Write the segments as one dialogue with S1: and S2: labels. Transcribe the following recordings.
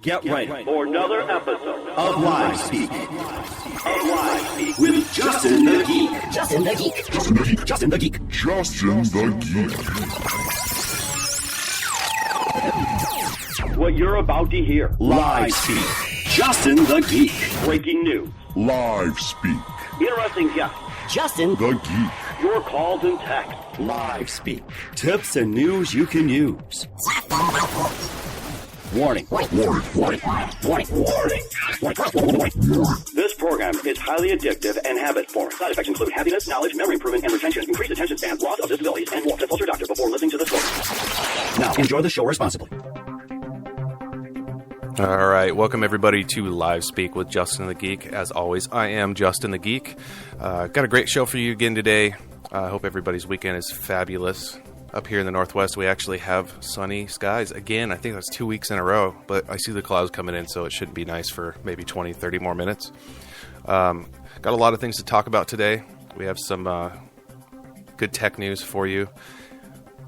S1: Get ready
S2: for another episode
S1: of Live Speak. With Justin the Geek.
S3: Justin the Geek.
S1: Justin the Geek.
S4: Justin the Geek.
S2: What you're about to hear.
S1: Live Speak. Justin the Geek.
S2: Breaking news.
S4: Live Speak.
S2: Interesting guests.
S3: Justin
S4: the Geek.
S2: Your calls and texts.
S1: Live Speak. Tips and news you can use. Warning.
S4: Warning.
S2: This program is highly addictive and habit-forming. Side effects include happiness, knowledge, memory improvement, and retention, increased attention span, loss of disabilities, and more. Consult your doctor before listening to this program.
S1: Now, enjoy the show responsibly.
S5: All right, welcome everybody to Live Speak with Justin the Geek. As always, I am Justin the Geek. Got a great show for you again today. I hope everybody's weekend is fabulous. Up here in the Northwest, we actually have sunny skies again. I think that's 2 weeks in a row, but I see the clouds coming in, so it should be nice for maybe 20, 30 more minutes. Got a lot of things to talk about today. We have some good tech news for you.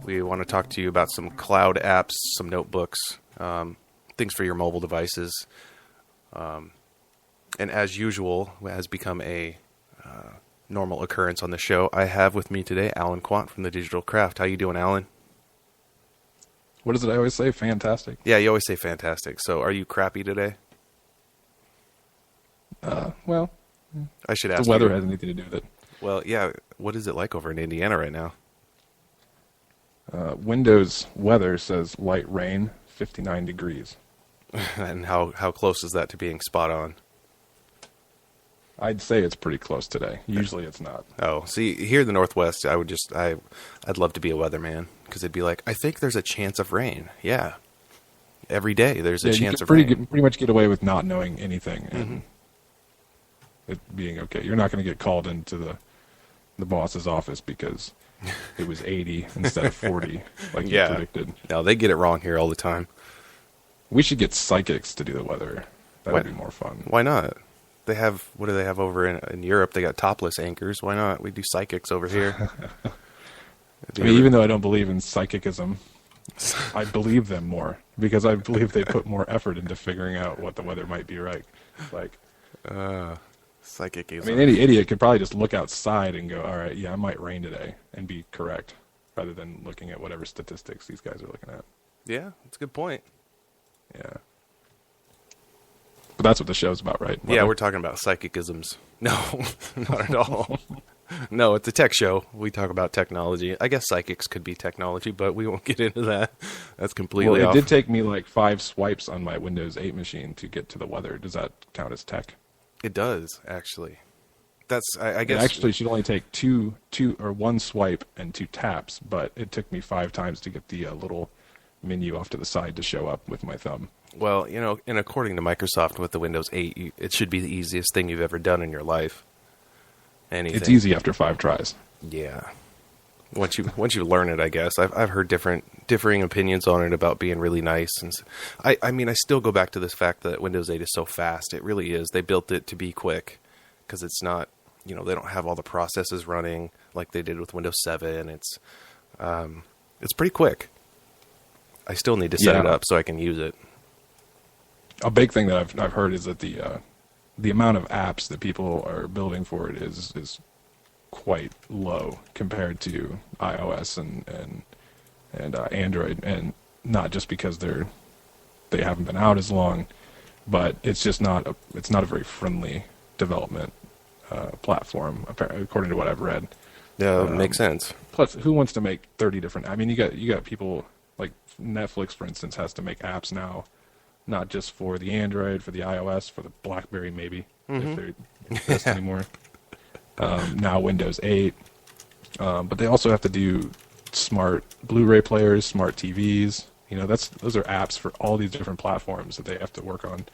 S5: We want to talk to you about some cloud apps, some notebooks, things for your mobile devices. And as usual, has become a normal occurrence on the show, I have with me today Alan Quant from the Digital Craft. How you doing, Alan?
S6: What is it I always say? Fantastic.
S5: Yeah, you always say fantastic. So are you crappy today?
S6: Well,
S5: I should ask
S6: the weather
S5: you.
S6: has anything to do with it.
S5: Well, yeah. What is it like over in Indiana right now?
S6: Windows weather says light rain, 59 degrees.
S5: And how close is that to being spot on?
S6: I'd say it's pretty close today. Usually it's not.
S5: Oh, see, here in the Northwest, I'd love to be a weatherman because it'd be like, I think there's a chance of rain. Yeah. Every day there's a chance of rain.
S6: Pretty much get away with not knowing anything and it being okay. You're not going to get called into the boss's office because it was 80 instead of 40 like you predicted.
S5: No, they get it wrong here all the time.
S6: We should get psychics to do the weather. That would be more fun.
S5: Why not? They have, what do they have over in Europe? They got topless anchors. Why not? We do psychics over here.
S6: I mean, even though I don't believe in psychicism, I believe them more because I believe they put more effort into figuring out what the weather might be like.
S5: Psychicism.
S6: I mean, any idiot could probably just look outside and go, all right, yeah, it might rain today and be correct rather than looking at whatever statistics these guys are looking at.
S5: Yeah, that's a good point.
S6: Yeah. But that's what the show's about, right?
S5: Yeah, we're talking about psychicisms. No, not at all. No, it's a tech show. We talk about technology. I guess psychics could be technology, but we won't get into that. That's completely off.
S6: It did take me like 5 swipes on my Windows 8 machine to get to the weather. Does that count as tech?
S5: It does, actually. That's, I guess.
S6: It actually should only take one swipe and 2 taps, but it took me 5 times to get the little menu off to the side to show up with my thumb.
S5: Well, you know, and according to Microsoft with the Windows 8, it should be the easiest thing you've ever done in your life. Anything.
S6: It's easy after 5 tries.
S5: Yeah. Once you learn it, I guess. I've heard differing opinions on it about being really nice, and I mean, I still go back to this fact that Windows 8 is so fast. It really is. They built it to be quick because it's not, you know, they don't have all the processes running like they did with Windows 7. It's pretty quick. I still need to set it up so I can use it.
S6: A big thing that I've heard is that the amount of apps that people are building for it is quite low compared to iOS and Android, and not just because they haven't been out as long, but it's just not a very friendly development platform according to what I've read.
S5: Yeah, it makes sense.
S6: Plus, who wants to make 30 different? I mean, you got people like Netflix, for instance, has to make apps now. Not just for the Android, for the iOS, for the BlackBerry maybe, if they exist anymore. Now Windows 8. But they also have to do smart Blu-ray players, smart TVs. You know, those are apps for all these different platforms that they have to work on.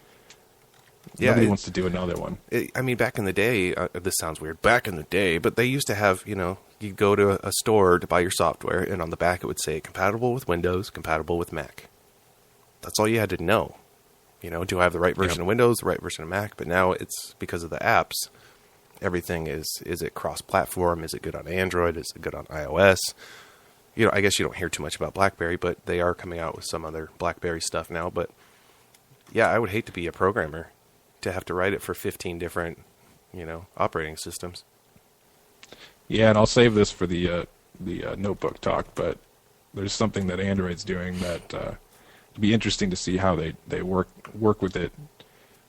S5: Yeah,
S6: Nobody wants to do another one.
S5: I mean, back in the day, this sounds weird, back in the day, but they used to have, you know, you'd go to a store to buy your software, and on the back it would say compatible with Windows, compatible with Mac. That's all you had to know. You know, do I have the right version of Windows, the right version of Mac? But now it's because of the apps. Everything is it cross-platform? Is it good on Android? Is it good on iOS? You know, I guess you don't hear too much about BlackBerry, but they are coming out with some other BlackBerry stuff now. But Yeah, I would hate to be a programmer to have to write it for 15 different, operating systems.
S6: Yeah, and I'll save this for the notebook talk, but there's something that Android's doing that it'd be interesting to see how they work with it,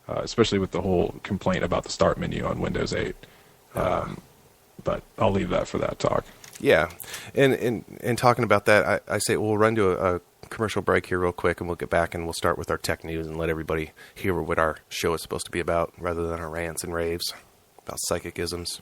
S6: especially with the whole complaint about the start menu on Windows 8. But I'll leave that for that talk.
S5: Yeah, and talking about that, I say we'll run to a commercial break here real quick, and we'll get back and we'll start with our tech news and let everybody hear what our show is supposed to be about, rather than our rants and raves about psychic isms.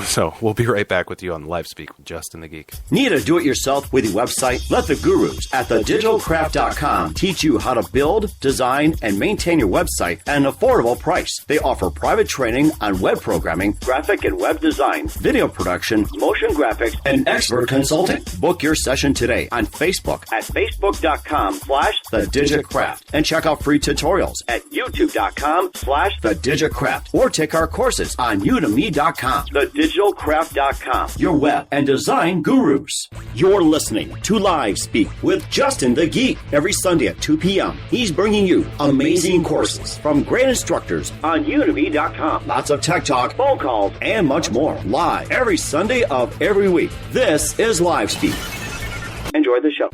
S5: So we'll be right back with you on Live Speak with Justin the Geek.
S2: Need a do-it-yourself witty website? Let the gurus at thedigitalcraft.com teach you how to build, design, and maintain your website at an affordable price. They offer private training on web programming, graphic and web design, video production, motion graphics, and expert consulting. Book your session today on Facebook at facebook.com/thedigitcraft and check out free tutorials at youtube.com/thedigitcraft or take our courses on udemy.com. Thedigitalcraft.com, your web and design gurus. You're listening to Live Speak with Justin the Geek. Every Sunday at 2 p.m., he's bringing you amazing courses from great instructors on udemy.com. Lots of tech talk, phone calls, and much more. Live every Sunday of every week. This is Live Speak. Enjoy the show.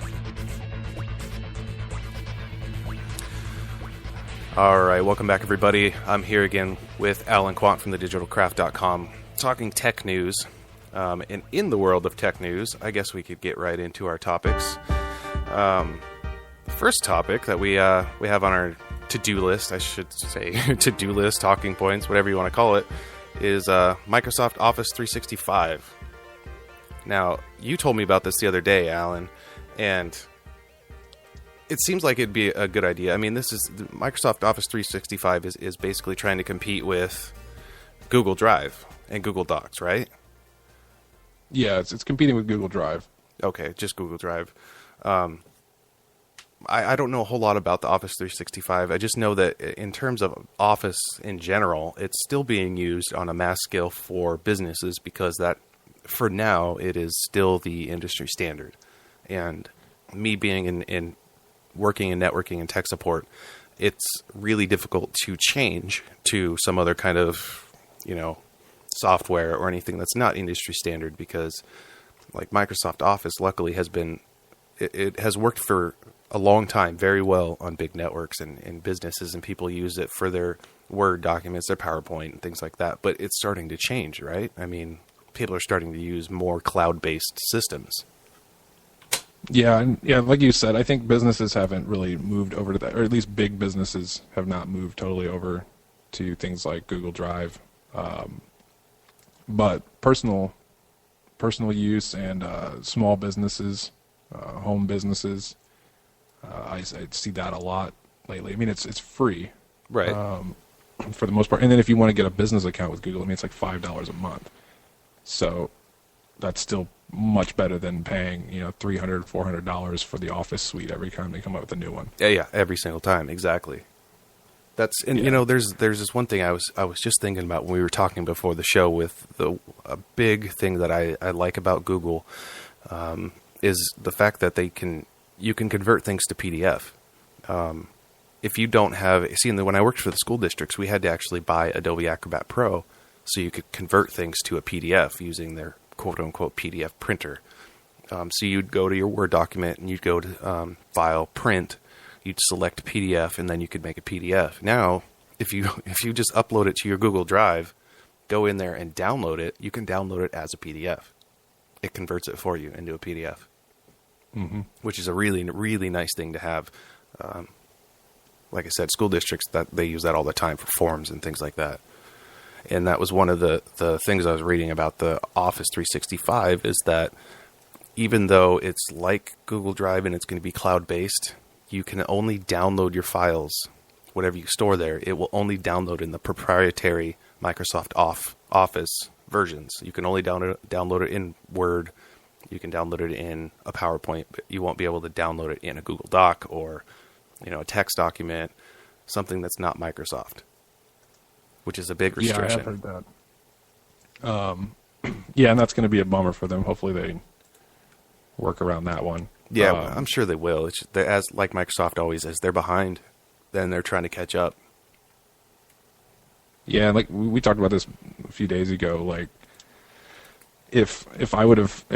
S5: All right, welcome back, everybody. I'm here again with Alan Quant from thedigitalcraft.com, talking tech news. And in the world of tech news, I guess we could get right into our topics. The first topic that we have on our to-do list, I should say, to-do list, talking points, whatever you want to call it, is Microsoft Office 365. Now, you told me about this the other day, Alan, and it seems like it'd be a good idea. I mean, Microsoft Office 365 is basically trying to compete with Google Drive and Google Docs, right?
S6: Yeah, it's competing with Google Drive.
S5: Okay, just Google Drive. I don't know a whole lot about the Office 365. I just know that in terms of Office in general, it's still being used on a mass scale for businesses because that, for now, it is still the industry standard. And me being in working in networking and tech support, it's really difficult to change to some other kind of, software or anything that's not industry standard, because like Microsoft Office luckily it has worked for a long time very well on big networks and businesses, and people use it for their Word documents, their PowerPoint and things like that. But it's starting to change, right? I mean, people are starting to use more cloud-based systems.
S6: Yeah, and like you said, I think businesses haven't really moved over to that, or at least big businesses have not moved totally over to things like Google Drive. But personal use and small businesses, home businesses, I see that a lot lately. I mean, it's free,
S5: Right.
S6: For the most part. And then if you want to get a business account with Google, I mean, it's like $5 a month. So that's still much better than paying, $300, $400 for the Office suite every time they come up with a new one.
S5: Yeah, every single time, exactly. There's this one thing I was just thinking about when we were talking before the show, with a big thing that I like about Google is the fact that you can convert things to PDF. If you don't have, when I worked for the school districts, we had to actually buy Adobe Acrobat Pro so you could convert things to a PDF using their quote-unquote PDF printer. So you'd go to your Word document and you'd go to File, Print, you'd select PDF, and then you could make a PDF. Now, if you just upload it to your Google Drive, go in there and download it, you can download it as a PDF. It converts it for you into a PDF, which is a really, really nice thing to have. Like I said, school districts, that they use that all the time for forms and things like that. And that was one of the things I was reading about the Office 365, is that even though it's like Google Drive and it's going to be cloud-based, you can only download your files, whatever you store there. It will only download in the proprietary Microsoft Office versions. You can only download it in Word. You can download it in a PowerPoint, but you won't be able to download it in a Google Doc or a text document, something that's not Microsoft, which is a big restriction.
S6: Yeah, I have heard that. Yeah, and that's going to be a bummer for them. Hopefully they work around that one.
S5: Yeah, I'm sure they will. As like Microsoft always is, they're behind. then they're trying to catch up.
S6: Yeah, like we talked about this a few days ago. Like, if Microsoft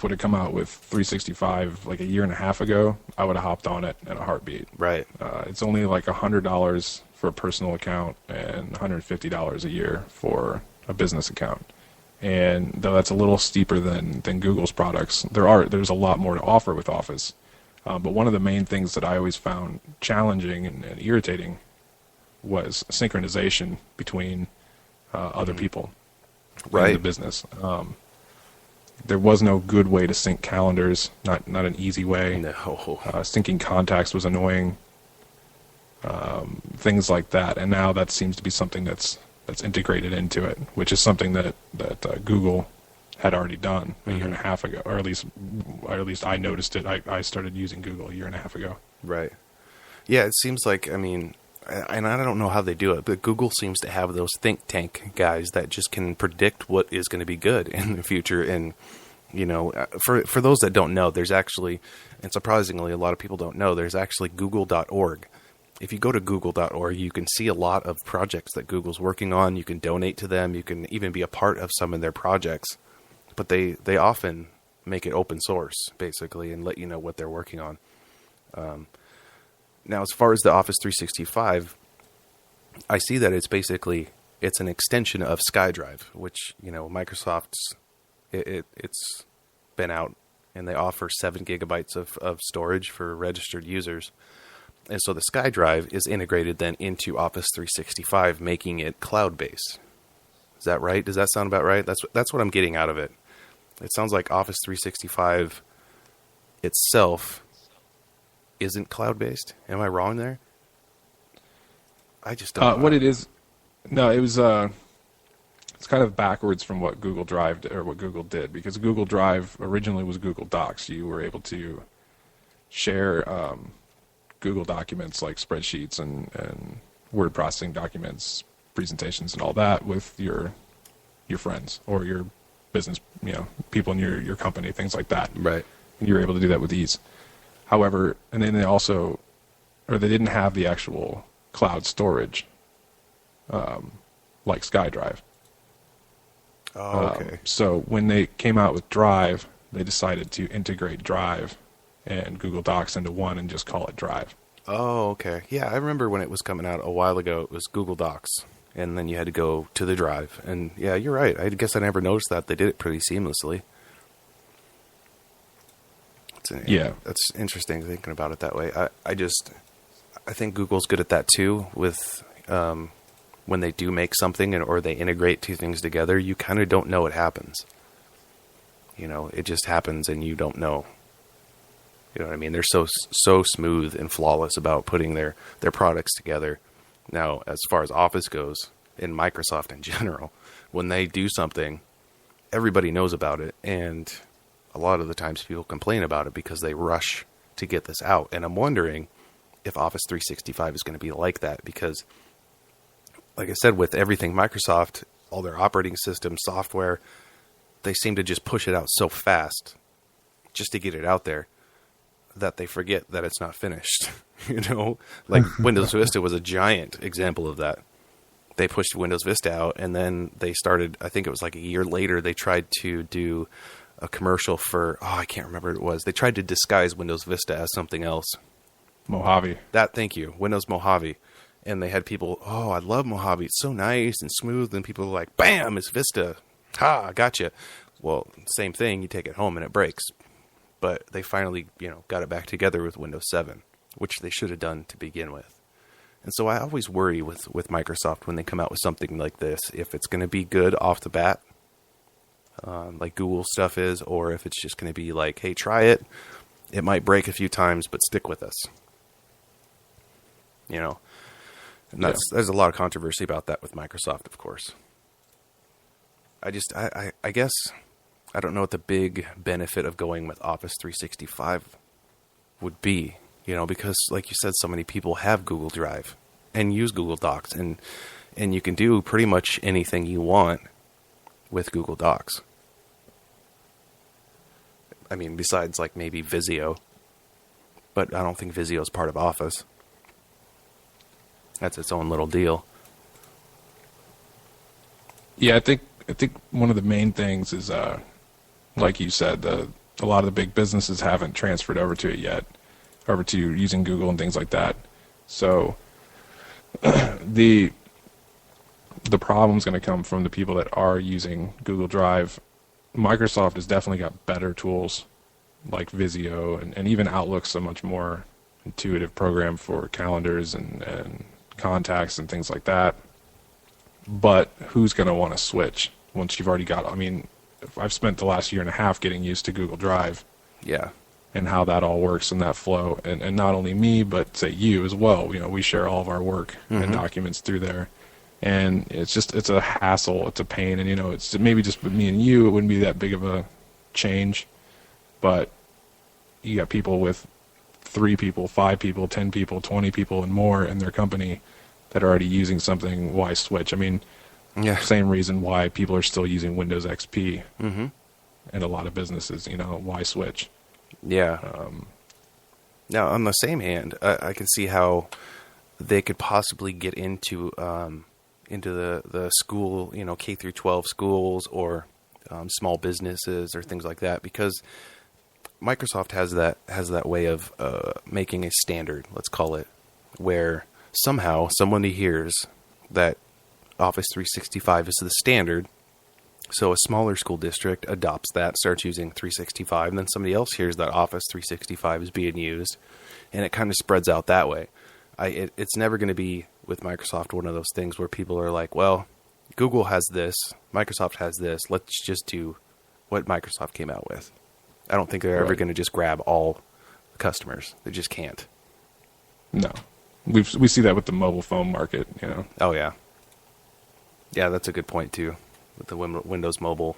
S6: would have come out with 365 like a year and a half ago, I would have hopped on it in a heartbeat.
S5: Right.
S6: It's only like $100 for a personal account and $150 a year for a business account. And though that's a little steeper than Google's products, there's a lot more to offer with Office. But one of the main things that I always found challenging and irritating was synchronization between other people in the business. There was no good way to sync calendars, not an easy way.
S5: No.
S6: Syncing contacts was annoying. Things like that, and now that seems to be something that's integrated into it, which is something that Google had already done a year and a half ago, or at least I noticed it. I started using Google a year and a half ago.
S5: Right. Yeah, it seems like, I mean, and I don't know how they do it, but Google seems to have those think tank guys that just can predict what is going to be good in the future. And, you know, for those that don't know, there's actually, and surprisingly, a lot of people don't know, there's actually google.org. If you go to google.org, you can see a lot of projects that Google's working on. You can donate to them. You can even be a part of some of their projects. But they often make it open source, basically, and let you know what they're working on. Now, as far as the Office 365, I see that it's an extension of SkyDrive, which, you know, Microsoft's, it's been out, and they offer 7 gigabytes of storage for registered users. And so the SkyDrive is integrated then into Office 365, making it cloud-based. Is that right? Does that sound about right? That's what I'm getting out of it. It sounds like Office 365 itself isn't cloud-based. Am I wrong there? I just don't know.
S6: What it is, no, it was it's kind of backwards from what Google Drive or what Google did, because Google Drive originally was Google Docs. You were able to share Google documents like spreadsheets and word processing documents, presentations, and all that with your friends or your business, you know, people in your company, things like that.
S5: Right.
S6: And you were able to do that with ease. However, and then they didn't have the actual cloud storage like SkyDrive.
S5: Oh, okay.
S6: So when they came out with Drive, they decided to integrate Drive and Google Docs into one and just call it Drive.
S5: Oh, okay. Yeah, I remember when it was coming out a while ago, it was Google Docs, and then you had to go to the Drive. And yeah, you're right. I guess I never noticed that. They did it pretty seamlessly.
S6: Yeah.
S5: That's interesting thinking about it that way. I think Google's good at that too with when they do make something or they integrate two things together, you kind of don't know it happens. You know, it just happens and you don't know. You know what I mean? They're so smooth and flawless about putting their products together. Now, as far as Office goes, in Microsoft in general, when they do something, everybody knows about it, and a lot of the times people complain about it because they rush to get this out. And I'm wondering if Office 365 is going to be like that, because, like I said, with everything Microsoft, all their operating system, software, they seem to just push it out so fast just to get it out there that they forget that it's not finished. You know, like Windows Vista was a giant example of that. They pushed Windows Vista out, and then they started, I think it was like a year later, they tried to do a commercial for, I can't remember what it was. They tried to disguise Windows Vista as something else.
S6: Mojave.
S5: Thank you, Windows Mojave. And they had people, I love Mojave. It's so nice and smooth. And people were like, bam, it's Vista. Ha, gotcha. Well, same thing. You take it home and it breaks. But they finally, got it back together with Windows 7, which they should have done to begin with. And so I always worry with Microsoft when they come out with something like this, if it's going to be good off the bat, like Google stuff is, or if it's just going to be like, hey, try it. It might break a few times, but stick with us. And there's a lot of controversy about that with Microsoft, of course. I guess I don't know what the big benefit of going with Office 365 would be, because like you said, so many people have Google Drive and use Google Docs, and you can do pretty much anything you want with Google Docs. I mean, besides like maybe Visio, but I don't think Visio is part of Office. That's its own little deal.
S6: Yeah, I think one of the main things is, like you said, a lot of the big businesses haven't transferred over to it yet, over to using Google and things like that. So the problem's going to come from the people that are using Google Drive. Microsoft has definitely got better tools like Visio, and even Outlook's a much more intuitive program for calendars and contacts and things like that. But who's going to want to switch once you've already got, I mean, I've spent the last year and a half getting used to Google Drive.
S5: Yeah.
S6: And how that all works and that flow. And not only me, but say you as well. You know, we share all of our work and documents through there. And it's a hassle, it's a pain. And, you know, it's maybe just with me and you, it wouldn't be that big of a change. But you got people with 3 people, 5 people, 10 people, 20 people and more in their company that are already using something. Why switch? I mean, same reason why people are still using Windows XP in a lot of businesses, you know, why switch?
S5: Yeah. Now, on the same hand, I can see how they could possibly get into the school, you know, K through 12 schools or small businesses or things like that, because Microsoft has that way of making a standard, let's call it, where somehow somebody hears that Office 365 is the standard. So a smaller school district adopts that, starts using 365, and then somebody else hears that Office 365 is being used, and it kind of spreads out that way. It's never going to be, with Microsoft, one of those things where people are like, well, Google has this, Microsoft has this, let's just do what Microsoft came out with. I don't think they're ever going to just grab all customers. They just can't.
S6: No. We see that with the mobile phone market, you know.
S5: Oh, yeah. Yeah, that's a good point, too, with the Windows Mobile.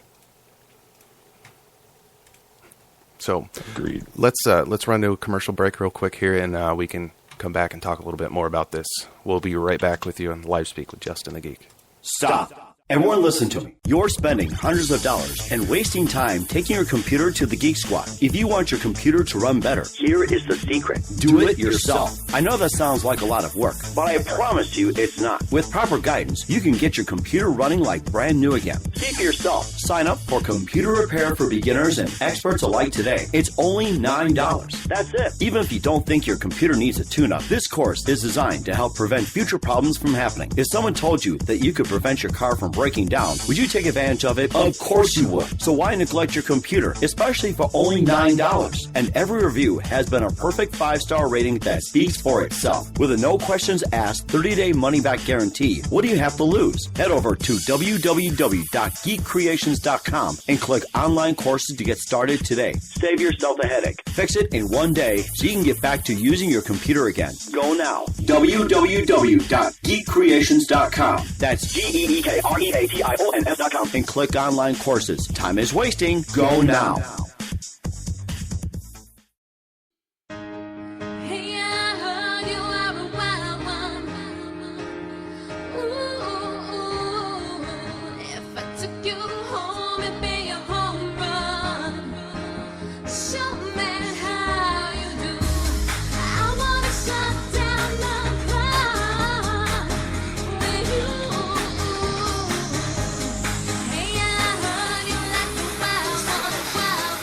S5: So,
S6: agreed.
S5: Let's run to a commercial break real quick here, and we can come back and talk a little bit more about this. We'll be right back with you on Live Speak with Justin the Geek.
S2: Stop. Everyone listen to me. You're spending hundreds of dollars and wasting time taking your computer to the Geek Squad. If you want your computer to run better, here is the secret. Do it yourself. I know that sounds like a lot of work, but I promise you it's not. With proper guidance, you can get your computer running like brand new again. See for yourself. Sign up for Computer Repair for Beginners and Experts alike today. It's only $9. That's it. Even if you don't think your computer needs a tune-up, this course is designed to help prevent future problems from happening. If someone told you that you could prevent your car from breaking down, would you take advantage of it? Of course you would. So why neglect your computer, especially for only $9? And every review has been a perfect 5-star rating that speaks for itself. With a no questions asked 30-day money-back guarantee, what do you have to lose? Head over to www.geekcreations.com and click online courses to get started today. Save yourself a headache. Fix it in one day so you can get back to using your computer again. Go now. www.geekcreations.com. That's GEEKREATIONS.com and click online courses. Time is wasting. Go now.
S3: Hey, I heard you are a wild one. Ooh, if I took you home, it'd be a home run. Show me how you do. I wanna shut down the clock with you. Hey, I heard you like a wild one, wild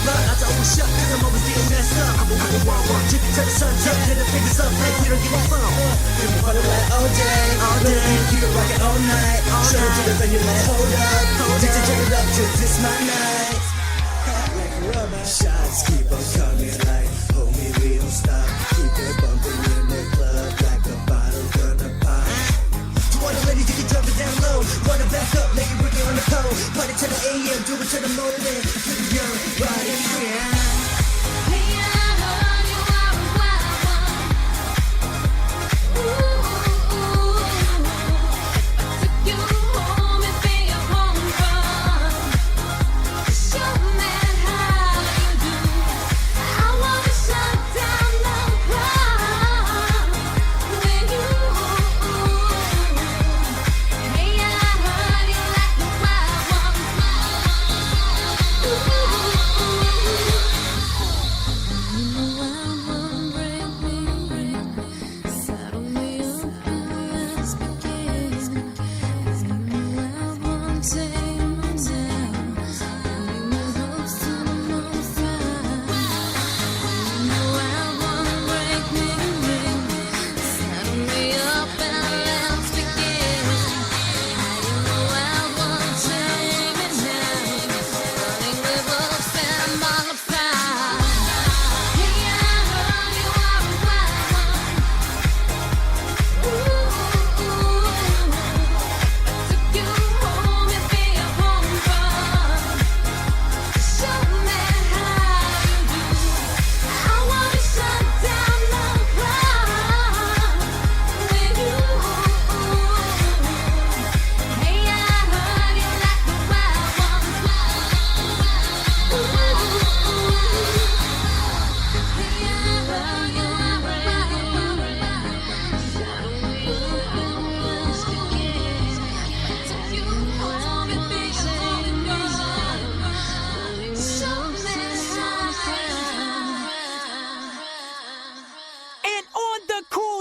S7: But I always shut cause I'm always getting messed up. I'm a winning walk, chicken to the sun's up. Hit the fingers up like we don't give a fuck. People party like all day, keep it rockin' all night. Show to the venue like hold up, DJ turn it up cause this my night. Like a rubber, shots keep on coming like homie we don't stop. Keep it bumping in the club like a bottle gonna pop. To all the ladies you can drop it down low, run it back up, make it bring it on the pole. Party to the AM, do it to the morning. To the young, body free.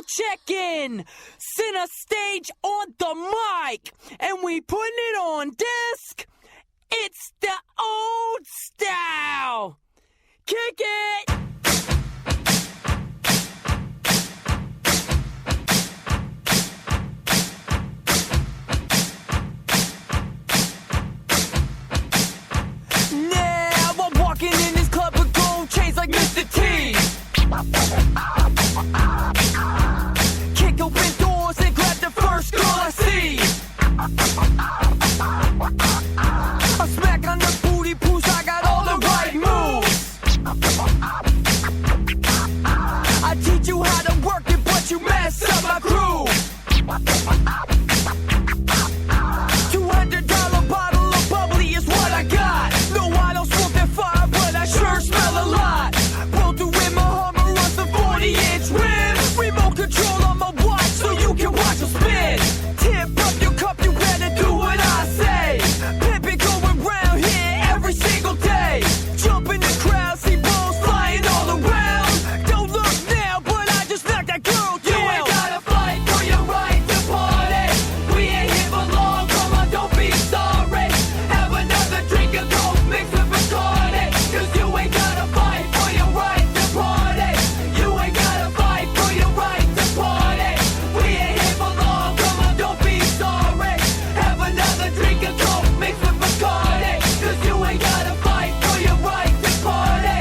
S8: Check-in, center stage on the mic, and we putting it on disc. It's the old style. Kick it. Now I'm walking in this club with gold chains like Mr. T. Kick open doors and grab the first girl I see. I smack on the booty pooch, I got all the right moves. I teach you how to work it, but you mess up my groove. $200 bottle of bubbly is what I got. No, I don't smoke that fire, but I sure smell a lot. Roll through in my Hummer on some 40-inch rims. Remote control on my watch so you can watch them spin. Tip up your cup, you better do what I say. Pimpin' going round here every single day. Jump in the crowd, see balls flying all around. Don't look now, but I just knocked that girl down. You ain't gotta fight for your right to party. We ain't here for long, come on, don't be sorry. Have another drink of Coke mixed with Bacardi. Cause you ain't gotta fight for your right to party. You ain't gotta fight for your right to party. We ain't here for long, come on, don't be sorry. Have another drink of Coke mixed with Bacardi. Cause you ain't gotta fight for your right to party.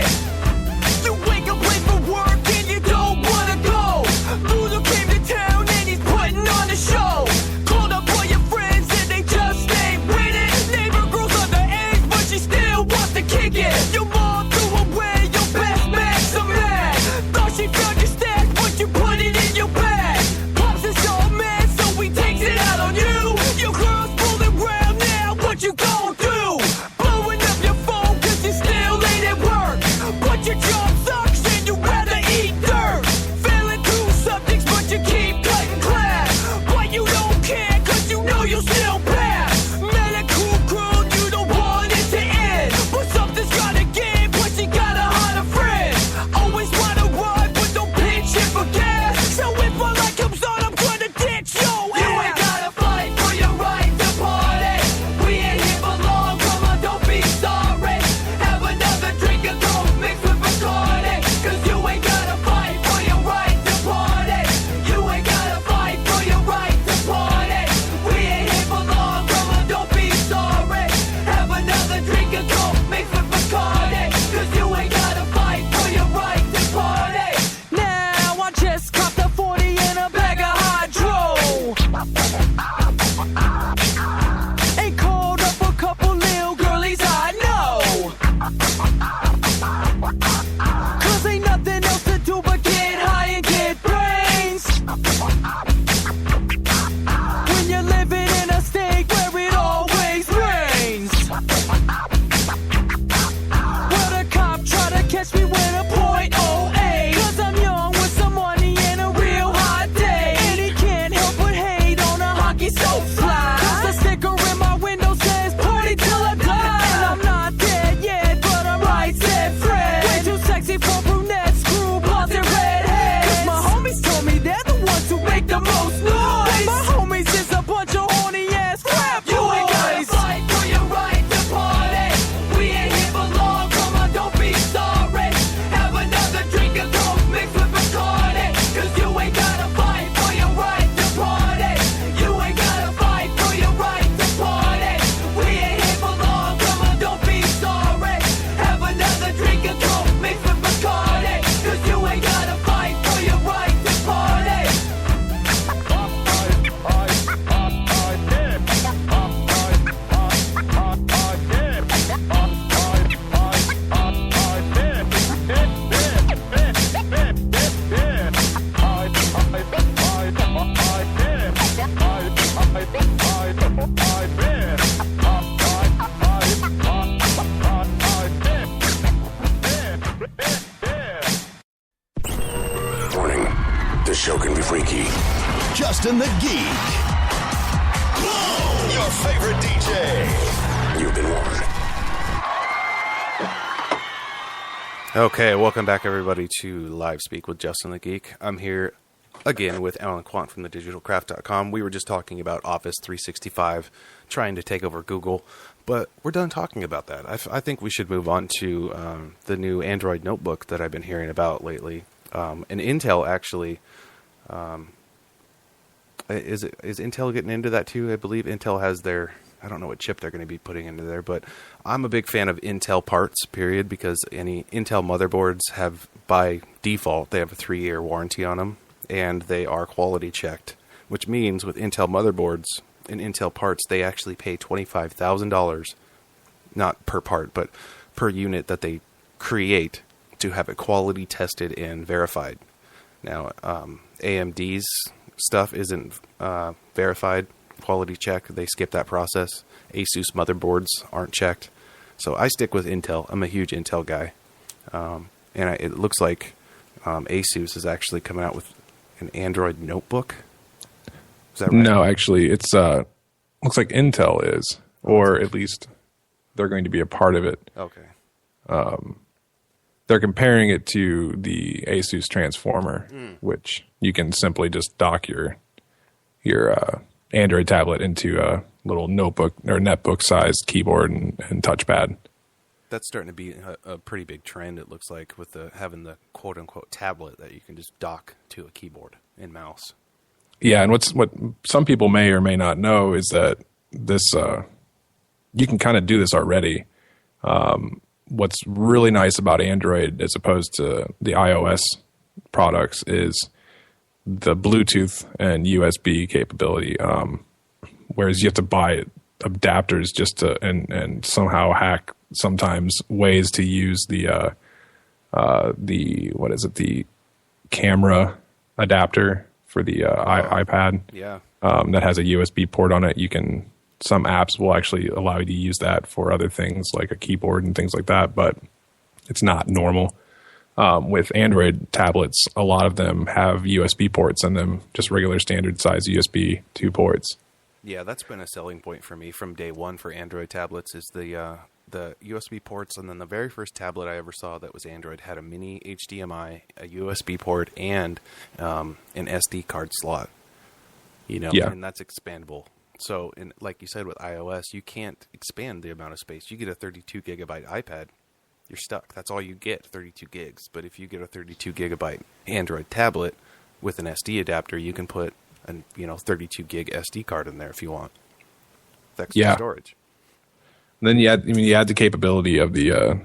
S8: You wake up late for work and you don't wanna go. Lulu came to town and he's putting on a show. Called up all your friends and they just ain't winning. Neighbor girl's underage but she still wants to kick it. Your mom threw away your best man some mad. Thought she found your stash but you put it in your bag. Pops is all mad so he takes it out on you. Your girl's fooling round now, what you gon' do? Blowing up your phone cause you still late at work. But your job sucks and you rather eat dirt. Failing two subjects but you keep cutting class. But you don't care cause you know you'll still pass. Medical girl, you don't want it to end. But something's gotta give Cause ain't nothing else to do but get high and get brains. When you're living in a state where it always rains. Well, the cop try to catch me with a .08. Cause I'm young with some money and a real hot day. And he can't help but hate on a hockey so fly. Cause the sticker in my window says party till I die. And I'm not dead yet, but I'm right, said Fred. Way too sexy for brunettes, screw blondes and redheads. Cause my homies told me they're the ones who make the most noise. My homies is a bunch of horny ass crap boys. You ain't gotta fight for your right to party. We ain't here for long, come on, don't be sorry. Have another drink of Coke mixed with Bacardi. Cause you ain't gotta fight for your right to party. You ain't gotta fight for your right to party. We ain't here for long, come on, don't be sorry. Have another drink of Coke mixed with Bacardi. Cause you ain't gotta fight for your right to party.
S2: Warning, this show can be freaky. Justin the Geek. Whoa, your favorite DJ. You've been warned.
S5: Okay, welcome back, everybody, to Live Speak with Justin the Geek. I'm here again with Alan Quant from thedigitalcraft.com. We were just talking about Office 365 trying to take over Google, but we're done talking about that. I think we should move on to the new Android notebook that I've been hearing about lately. And Intel actually, is Intel getting into that too? I believe Intel has their, I don't know what chip they're going to be putting into there, but I'm a big fan of Intel parts, period, because any Intel motherboards have, by default, they have a 3-year warranty on them, and they are quality checked, which means with Intel motherboards and Intel parts, they actually pay $25,000, not per part, but per unit that they create to have it quality tested and verified. Now, AMD's stuff isn't verified, quality check. They skip that process. Asus motherboards aren't checked. So I stick with Intel. I'm a huge Intel guy. It looks like Asus is actually coming out with an Android notebook. Is that right?
S6: No, actually, it's looks like Intel is, or at least they're going to be a part of it.
S5: Okay.
S6: They're comparing it to the Asus Transformer, which you can simply just dock your Android tablet into a little notebook or netbook-sized keyboard and touchpad.
S5: That's starting to be a pretty big trend, it looks like, with having the quote-unquote tablet that you can just dock to a keyboard and mouse.
S6: Yeah, and what some people may or may not know is that this you can kind of do this already. What's really nice about Android as opposed to the iOS products is the Bluetooth and USB capability. Whereas you have to buy adapters just to and somehow hack sometimes ways to use the camera adapter for the iPad.
S5: Yeah.
S6: That has a USB port on it. Some apps will actually allow you to use that for other things like a keyboard and things like that, but it's not normal. With Android tablets, a lot of them have USB ports in them, just regular standard size USB 2 ports.
S5: Yeah, that's been a selling point for me from day one for Android tablets is the USB ports, and then the very first tablet I ever saw that was Android had a mini HDMI, a USB port, and an SD card slot.
S6: Yeah.
S5: And that's expandable. So, like you said with iOS, you can't expand the amount of space. You get a 32 gigabyte iPad, you're stuck. That's all you get, 32 gigs. But if you get a 32 gigabyte Android tablet with an SD adapter, you can put a 32 gig SD card in there if you want. With extra storage.
S6: And then you add the capability of the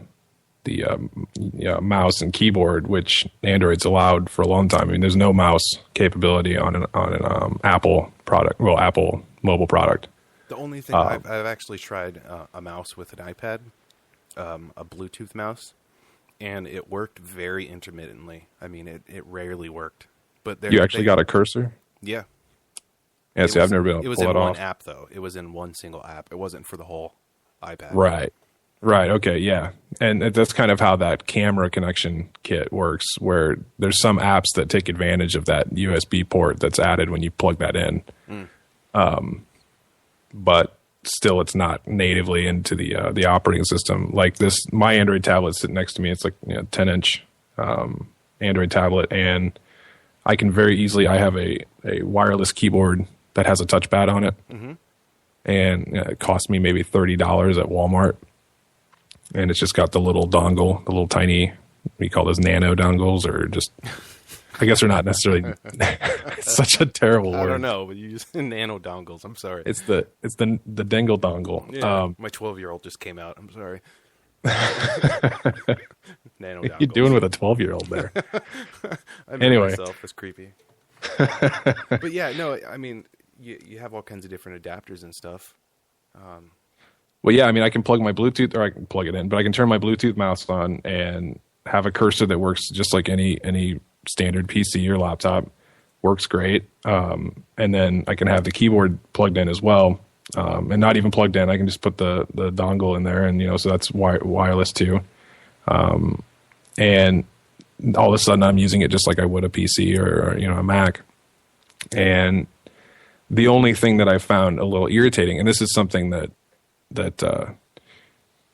S6: mouse and keyboard, which Android's allowed for a long time. I mean, there's no mouse capability on an Apple product. Well, Apple mobile product.
S5: The only thing I've actually tried a mouse with an iPad, a Bluetooth mouse, and it worked very intermittently. I mean, it rarely worked. But
S6: You actually got a cursor?
S5: Yeah.
S6: Yeah, see, I've never been able
S5: It
S6: to
S5: was
S6: pull
S5: in
S6: it
S5: one
S6: off.
S5: app, though. It was in one single app. It wasn't for the whole iPad.
S6: Right. Okay. Yeah. And that's kind of how that camera connection kit works, where there's some apps that take advantage of that USB port that's added when you plug that in. But still, it's not natively into the operating system. Like my Android tablet sitting next to me, it's like 10-inch Android tablet, and I can very easily. I have a wireless keyboard that has a touchpad on it, and it cost me maybe $30 at Walmart. And it's just got the little dongle, the little tiny, we call those nano dongles, or just, I guess they're not necessarily, it's such a terrible word.
S5: I don't know, but you use nano dongles. I'm sorry.
S6: It's the dingle dongle.
S5: Yeah, my 12-year-old just came out. I'm sorry. Nano
S6: What are you doing with a 12-year-old there?
S5: I
S6: Anyway.
S5: myself, that's creepy. But yeah, no, I mean, you have all kinds of different adapters and stuff.
S6: Well, yeah, I mean, I can plug my Bluetooth, or I can plug it in, but I can turn my Bluetooth mouse on and have a cursor that works just like any standard PC or laptop. Works great. And then I can have the keyboard plugged in as well. And not even plugged in. I can just put the dongle in there, and so that's wireless too. And all of a sudden, I'm using it just like I would a PC or a Mac. And the only thing that I found a little irritating, and this is something that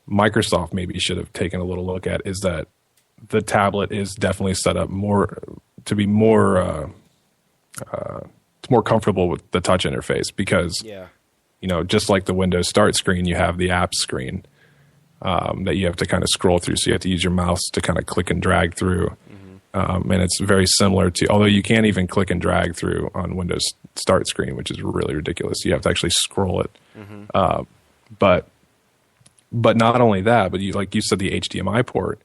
S6: Microsoft maybe should have taken a little look at, is that the tablet is definitely set up to be more comfortable with the touch interface, because just like the Windows Start screen, you have the apps screen that you have to kind of scroll through. So you have to use your mouse to kind of click and drag through. And it's very similar to, although you can't even click and drag through on Windows Start screen, which is really ridiculous. You have to actually scroll it. But not only that, but like you said, the HDMI port,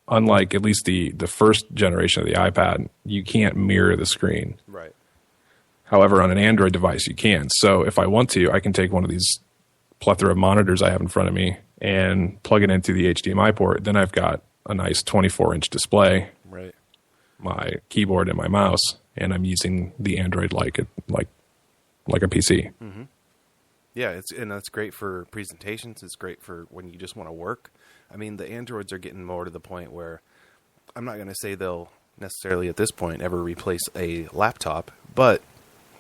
S6: unlike at least the first generation of the iPad, you can't mirror the screen.
S5: Right.
S6: However, on an Android device, you can. So if I want to, I can take one of these plethora of monitors I have in front of me and plug it into the HDMI port. Then I've got a nice 24-inch display,
S5: Right.
S6: my keyboard and my mouse, and I'm using the Android like a PC.
S5: Yeah, and that's great for presentations. It's great for when you just want to work. I mean, the Androids are getting more to the point where I'm not going to say they'll necessarily at this point ever replace a laptop, but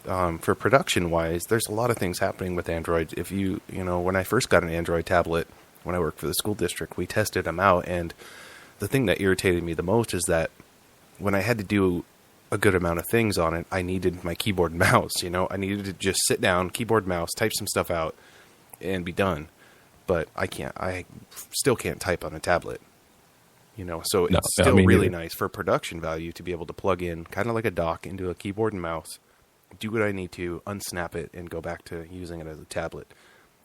S5: for production-wise, there's a lot of things happening with Android. If when I first got an Android tablet, when I worked for the school district, we tested them out, and the thing that irritated me the most is that when I had to do a good amount of things on it, I needed my keyboard and mouse. I needed to just sit down, keyboard, mouse, type some stuff out, and be done. But I can't. I still can't type on a tablet. So it's still really nice for production value to be able to plug in, kind of like a dock, into a keyboard and mouse, do what I need to, unsnap it, and go back to using it as a tablet.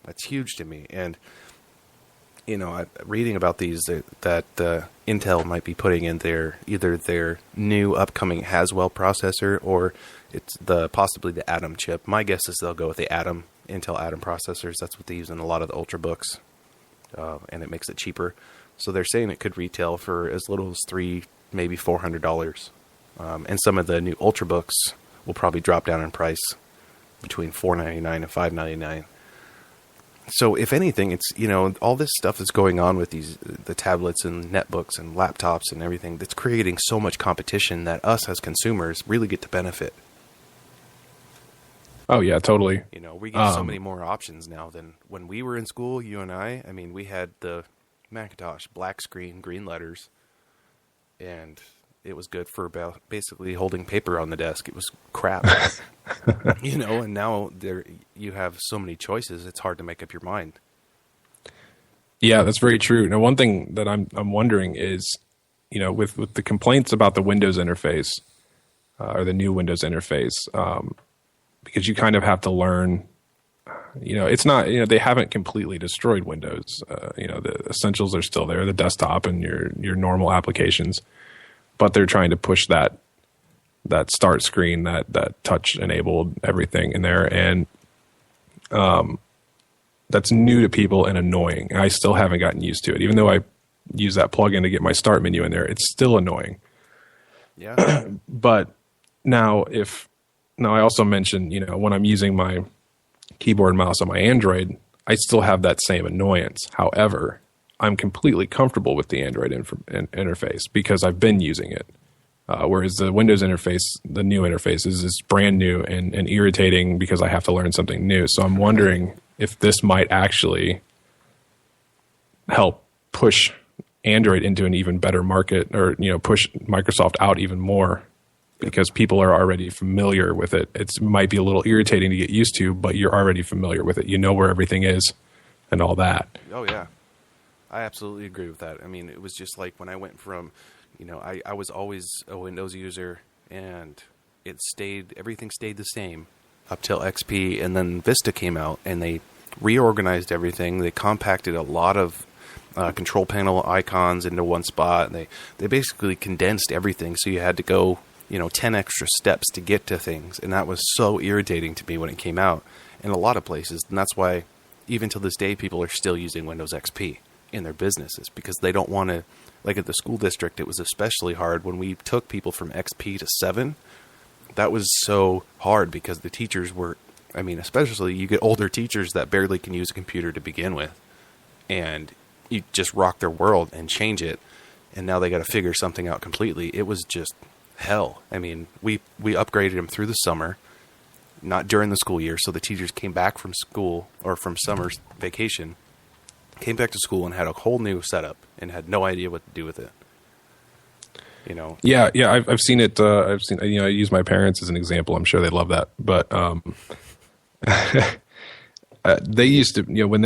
S5: That's huge to me. And reading about these that Intel might be putting in either their new upcoming Haswell processor, or it's possibly the Atom chip. My guess is they'll go with the Intel Atom processors. That's what they use in a lot of the Ultrabooks, and it makes it cheaper. So they're saying it could retail for as little as $300, maybe $400, and some of the new Ultrabooks will probably drop down in price between $499 and $599. So if anything, it's, all this stuff that's going on with the tablets and netbooks and laptops and everything, that's creating so much competition that us as consumers really get to benefit.
S6: Oh yeah, totally.
S5: We get so many more options now than when we were in school, you and I. I mean, we had the Macintosh, black screen, green letters, and it was good for about basically holding paper on the desk. It was crap. And now you have so many choices, it's hard to make up your mind.
S6: Yeah, that's very true. Now, one thing that I'm wondering is, with the complaints about the Windows interface, or the new Windows interface, because you kind of have to learn, it's not, they haven't completely destroyed Windows. The essentials are still there, the desktop and your normal applications, but they're trying to push that start screen, that touch enabled everything in there. And that's new to people and annoying. And I still haven't gotten used to it. Even though I use that plugin to get my start menu in there, it's still annoying.
S5: Yeah.
S6: But now I also mentioned, when I'm using my keyboard and mouse on my Android, I still have that same annoyance. However, I'm completely comfortable with the Android interface because I've been using it. Whereas the Windows interface, the new interface, is brand new and irritating because I have to learn something new. So I'm wondering if this might actually help push Android into an even better market, or push Microsoft out even more, because people are already familiar with it. It might be a little irritating to get used to, but you're already familiar with it. You know where everything is and all that.
S5: Oh, yeah. I absolutely agree with that. I mean, it was just like when I went from, I was always a Windows user, and everything stayed the same up till XP, and then Vista came out, and they reorganized everything. They compacted a lot of control panel icons into one spot. And they basically condensed everything, so you had to go 10 extra steps to get to things, and that was so irritating to me when it came out in a lot of places. And that's why even to this day people are still using Windows XP in their businesses, because they don't want to, like at the school district, it was especially hard when we took people from XP to 7. That was so hard because the teachers were, especially you get older teachers that barely can use a computer to begin with, and you just rock their world and change it, and now they got to figure something out completely. It was just hell. We upgraded them through the summer, not during the school year, so the teachers came back from school or from summer vacation, came back to school and had a whole new setup and had no idea what to do with it.
S6: Yeah, I've seen it. I use my parents as an example. I'm sure they love that, but they used to, when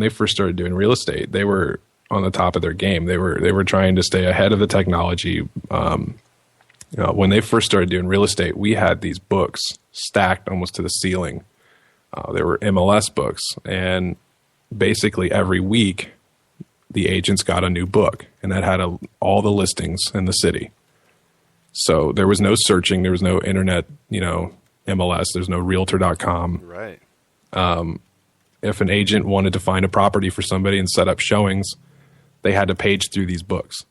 S6: they first started doing real estate, they were on the top of their game. They were trying to stay ahead of the technology. When they first started doing real estate, we had these books stacked almost to the ceiling. They were MLS books, and basically every week the agents got a new book, and that had all the listings in the city. So there was no searching, there was no internet, MLS, there's no realtor.com.
S5: Right.
S6: If an agent wanted to find a property for somebody and set up showings, they had to page through these books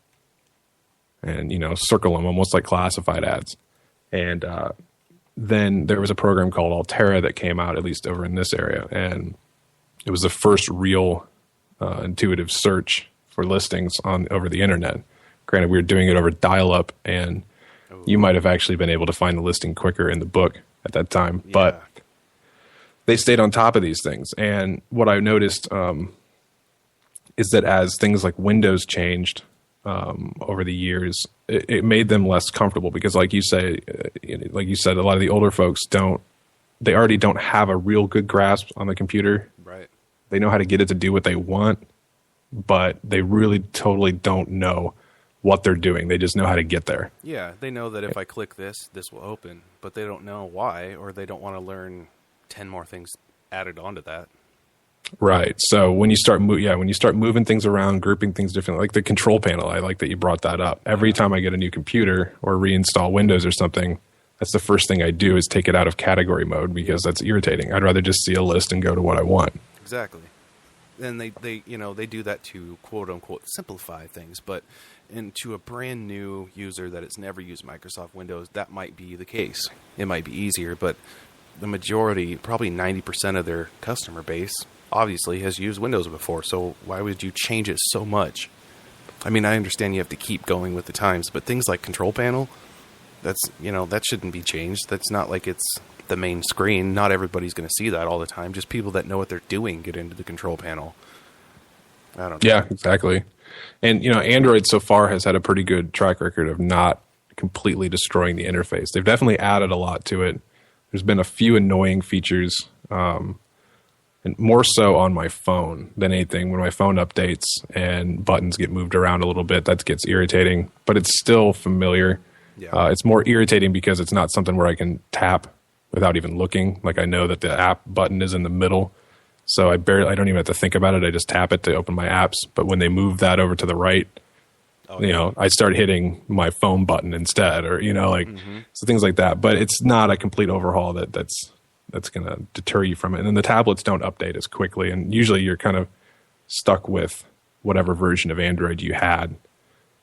S6: and, circle them almost like classified ads. And then there was a program called Altera that came out, at least over in this area, and it was the first real intuitive search for listings over the internet. Granted, we were doing it over dial-up, and you might have actually been able to find the listing quicker in the book at that time. Yeah. But they stayed on top of these things. And what I noticed is that as things like Windows changed over the years, it made them less comfortable, because like you said, a lot of the older folks already don't have a real good grasp on the computer.
S5: Right.
S6: They know how to get it to do what they want, but they really totally don't know what they're doing. They just know how to get there.
S5: Yeah, they know that if I click this will open, but they don't know why, or they don't want to learn 10 more things added onto that.
S6: Right. So when you start moving things around, grouping things differently, like the control panel, I like that you brought that up. Every time I get a new computer or reinstall Windows or something, that's the first thing I do, is take it out of category mode, because that's irritating. I'd rather just see a list and go to what I want.
S5: Exactly. And they do that to quote unquote simplify things, but to a brand new user that has never used Microsoft Windows, that might be the case. It might be easier, but the majority, probably 90% of their customer base, obviously has used Windows before. So why would you change it so much? I understand you have to keep going with the times, but things like control panel, that shouldn't be changed. That's not like it's the main screen. Not everybody's going to see that all the time. Just people that know what they're doing get into the control panel. I don't know.
S6: Yeah, exactly. And, Android so far has had a pretty good track record of not completely destroying the interface. They've definitely added a lot to it. There's been a few annoying features, and more so on my phone than anything. When my phone updates and buttons get moved around a little bit, that gets irritating, but it's still familiar. Yeah. It's more irritating because it's not something where I can tap without even looking. Like, I know that the app button is in the middle, so I don't even have to think about it. I just tap it to open my apps. But when they move that over to the right, I start hitting my phone button instead, or so things like that. But it's not a complete overhaul that's that's going to deter you from it. And then the tablets don't update as quickly, and usually you're kind of stuck with whatever version of Android you had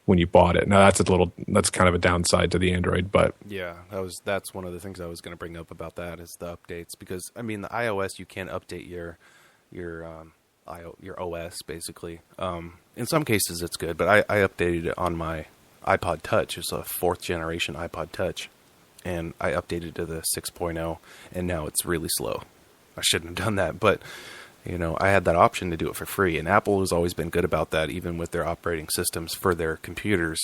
S6: when you bought it. Now that's kind of a downside to the Android, but
S5: Yeah, that's one of the things I was going to bring up about that is the updates, because I mean the iOS, you can update your OS basically. In some cases it's good, but I updated it on my iPod Touch. It's a 4th generation iPod Touch, and I updated to the 6.0, and now it's really slow. I shouldn't have done that, but you know, I had that option to do it for free, and Apple has always been good about that, even with their operating systems for their computers.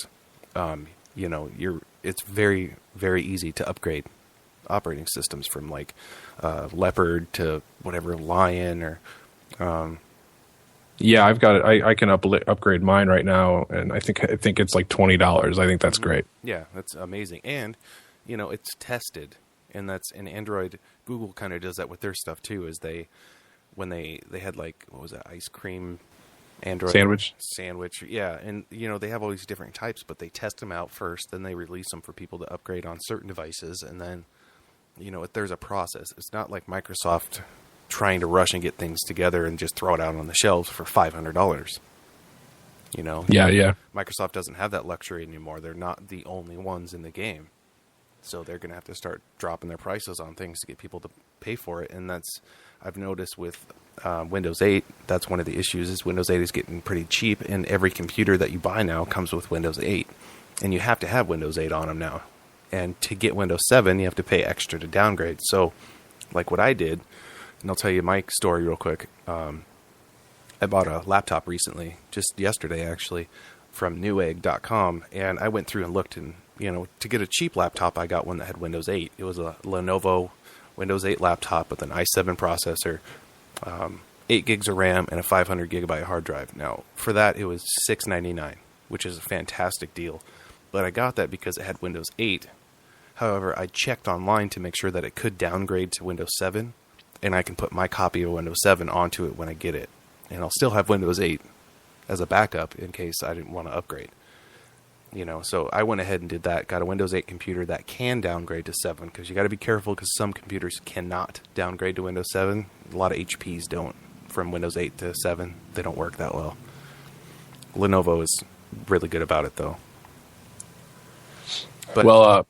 S5: You know, it's very, very easy to upgrade operating systems from like Leopard to whatever Lion or.
S6: yeah, I've got it. I can upgrade mine right now, and I think it's like $20. I think that's great.
S5: Yeah, that's amazing, and you know, it's tested, and that's in Android. Google kind of does that with their stuff too. Is when they had like, what was that, ice cream Android sandwich, yeah, and you know, they have all these different types, but they test them out first, then they release them for people to upgrade on certain devices, and then you know, there's a process. It's not like Microsoft trying to rush and get things together and just throw it out on the shelves for $500. You know,
S6: yeah.
S5: Microsoft doesn't have that luxury anymore. They're not the only ones in the game, so they're going to have to start dropping their prices on things to get people to pay for it. And that's, I've noticed with Windows 8, that's one of the issues, is Windows 8 is getting pretty cheap, and every computer that you buy now comes with Windows 8, and you have to have Windows 8 on them now. And to get Windows 7, you have to pay extra to downgrade. So, like what I did, and I'll tell you my story real quick. I bought a laptop recently, just yesterday actually, from Newegg.com, and I went through and looked, and you know, to get a cheap laptop, I got one that had Windows 8. It was a Lenovo Windows 8 laptop with an i7 processor, 8 gigs of RAM, and a 500 gigabyte hard drive. Now, for that, it was $699, which is a fantastic deal. But I got that because it had Windows 8. However, I checked online to make sure that it could downgrade to Windows 7, and I can put my copy of Windows 7 onto it when I get it. And I'll still have Windows 8 as a backup in case I didn't want to upgrade. You know, so I went ahead and did that, got a Windows 8 computer that can downgrade to 7, because you got to be careful, because some computers cannot downgrade to Windows 7. A lot of HPs don't. From Windows 8 to 7, they don't work that well. Lenovo is really good about it, though. But,
S6: Well,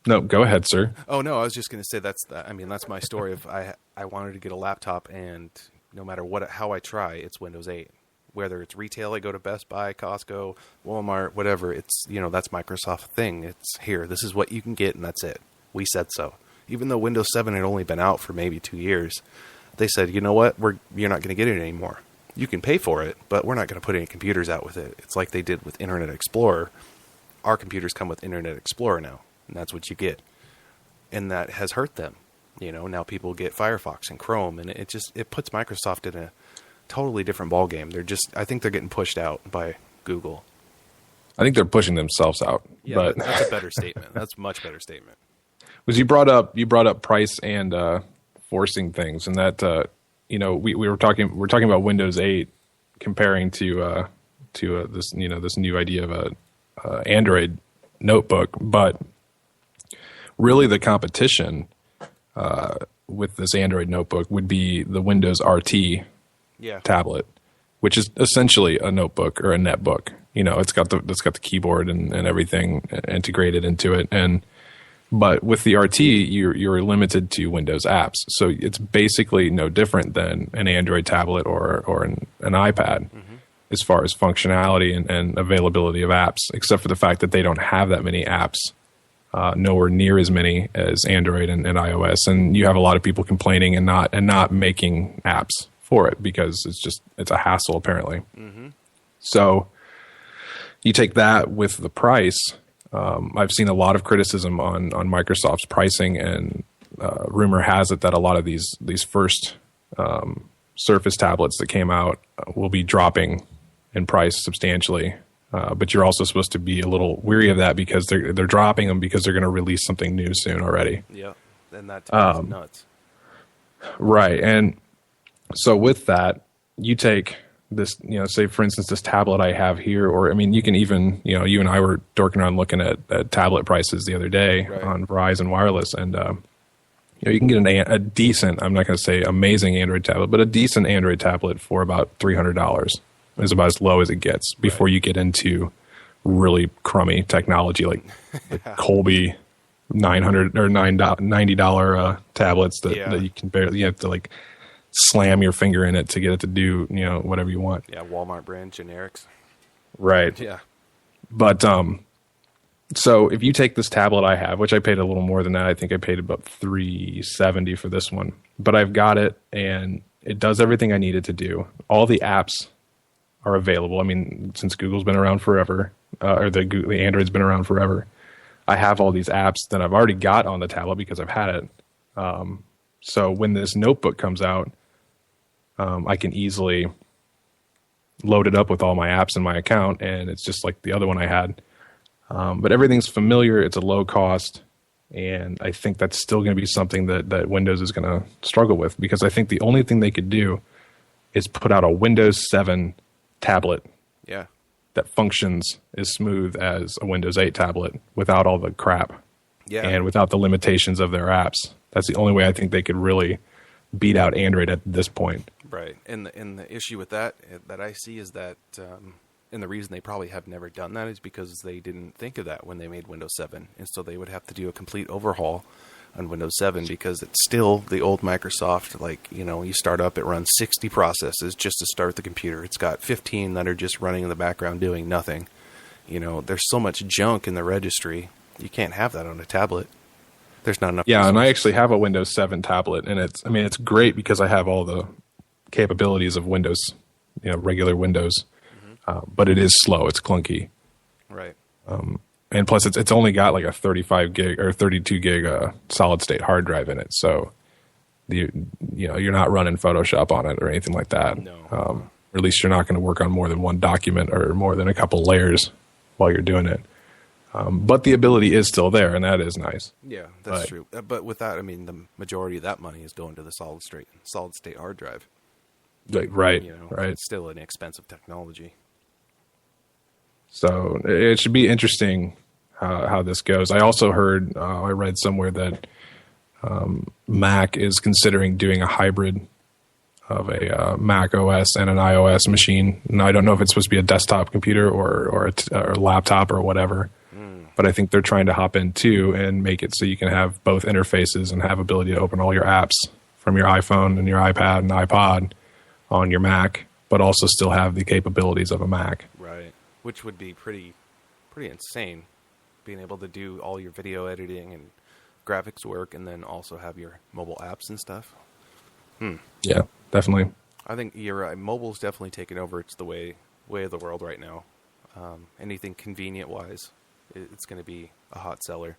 S6: no, go ahead, sir.
S5: oh no, I was just going to say that's my story of I wanted to get a laptop, and no matter how I try, it's Windows 8. Whether it's retail, I go to Best Buy, Costco, Walmart, whatever. It's, you know, that's Microsoft thing. It's here. This is what you can get, and that's it. We said so. Even though Windows 7 had only been out for maybe 2 years, they said, you know what, you're not going to get it anymore. You can pay for it, but we're not going to put any computers out with it. It's like they did with Internet Explorer. Our computers come with Internet Explorer now, and that's what you get. And that has hurt them. You know, now people get Firefox and Chrome, and it puts Microsoft in a totally different ballgame. I think they're getting pushed out by Google.
S6: I think they're pushing themselves out.
S5: Yeah,
S6: but
S5: that's a better statement. That's a much better statement.
S6: Was you brought up price and forcing things, and that you know, we're talking about Windows 8 comparing to this, you know, this new idea of a Android notebook, but really the competition with this Android notebook would be the Windows RT tablet, which is essentially a notebook or a netbook. You know, it's got the keyboard and everything integrated into it, but with the RT, you're limited to Windows apps. So it's basically no different than an Android tablet or an iPad as far as functionality and availability of apps, except for the fact that they don't have that many apps, nowhere near as many as Android and iOS. And you have a lot of people complaining and not making apps for it because it's a hassle apparently. So you take that with the price. I've seen a lot of criticism on Microsoft's pricing, and rumor has it that a lot of these first Surface tablets that came out will be dropping in price substantially. But you're also supposed to be a little weary of that because they're dropping them because they're going to release something new soon already.
S5: Yeah, and that's nuts.
S6: Right, and so with that, you take this, you know, say for instance this tablet I have here, or I mean, you can even, you know, you and I were dorking around looking at tablet prices the other day on Verizon Wireless, and you can get a decent, I'm not going to say amazing Android tablet, but a decent Android tablet for about $300 is about as low as it gets before you get into really crummy technology like the Colby $900 or $90 tablets that you can barely, you have to like slam your finger in it to get it to do, whatever you want.
S5: Yeah, Walmart brand generics.
S6: Right.
S5: Yeah.
S6: But so if you take this tablet I have, which I paid a little more than that, I think I paid about $370 for this one, but I've got it and it does everything I need it to do. All the apps are available. I mean, since Google's been around forever, or the Android's been around forever, I have all these apps that I've already got on the tablet because I've had it. So when this notebook comes out, I can easily load it up with all my apps in my account, and it's just like the other one I had. But everything's familiar. It's a low cost, and I think that's still going to be something that Windows is going to struggle with, because I think the only thing they could do is put out a Windows 7 tablet that functions as smooth as a Windows 8 tablet without all the crap and without the limitations of their apps. That's the only way I think they could really beat out Android at this point.
S5: Right. And the issue with that I see is that, and the reason they probably have never done that is because they didn't think of that when they made Windows 7. And so they would have to do a complete overhaul on Windows 7 because it's still the old Microsoft. Like, you start up, it runs 60 processes just to start the computer. It's got 15 that are just running in the background doing nothing. There's so much junk in the registry. You can't have that on a tablet. There's not enough. Yeah,
S6: and I actually have a Windows 7 tablet, and it's great because I have all the capabilities of Windows, regular Windows. But it is slow. It's clunky.
S5: Right.
S6: And plus, it's only got like a 35 gig or 32 gig solid state hard drive in it. So, you're not running Photoshop on it or anything like that.
S5: No.
S6: Or at least you're not going to work on more than one document or more than a couple layers while you're doing it. But the ability is still there, and that is nice.
S5: Yeah, that's true. But with that, I mean, the majority of that money is going to the solid state hard drive.
S6: Right. Right.
S5: It's still an expensive technology.
S6: So it should be interesting how this goes. I also heard, I read somewhere that Mac is considering doing a hybrid of a Mac OS and an iOS machine. And I don't know if it's supposed to be a desktop computer or a laptop or whatever. But I think they're trying to hop in too and make it so you can have both interfaces and have ability to open all your apps from your iPhone and your iPad and iPod on your Mac, but also still have the capabilities of a Mac.
S5: Right. Which would be pretty insane, being able to do all your video editing and graphics work and then also have your mobile apps and stuff.
S6: Yeah, definitely.
S5: I think you're right. Mobile's definitely taken over. It's the way of the world right now. Anything convenient-wise, it's going to be a hot seller.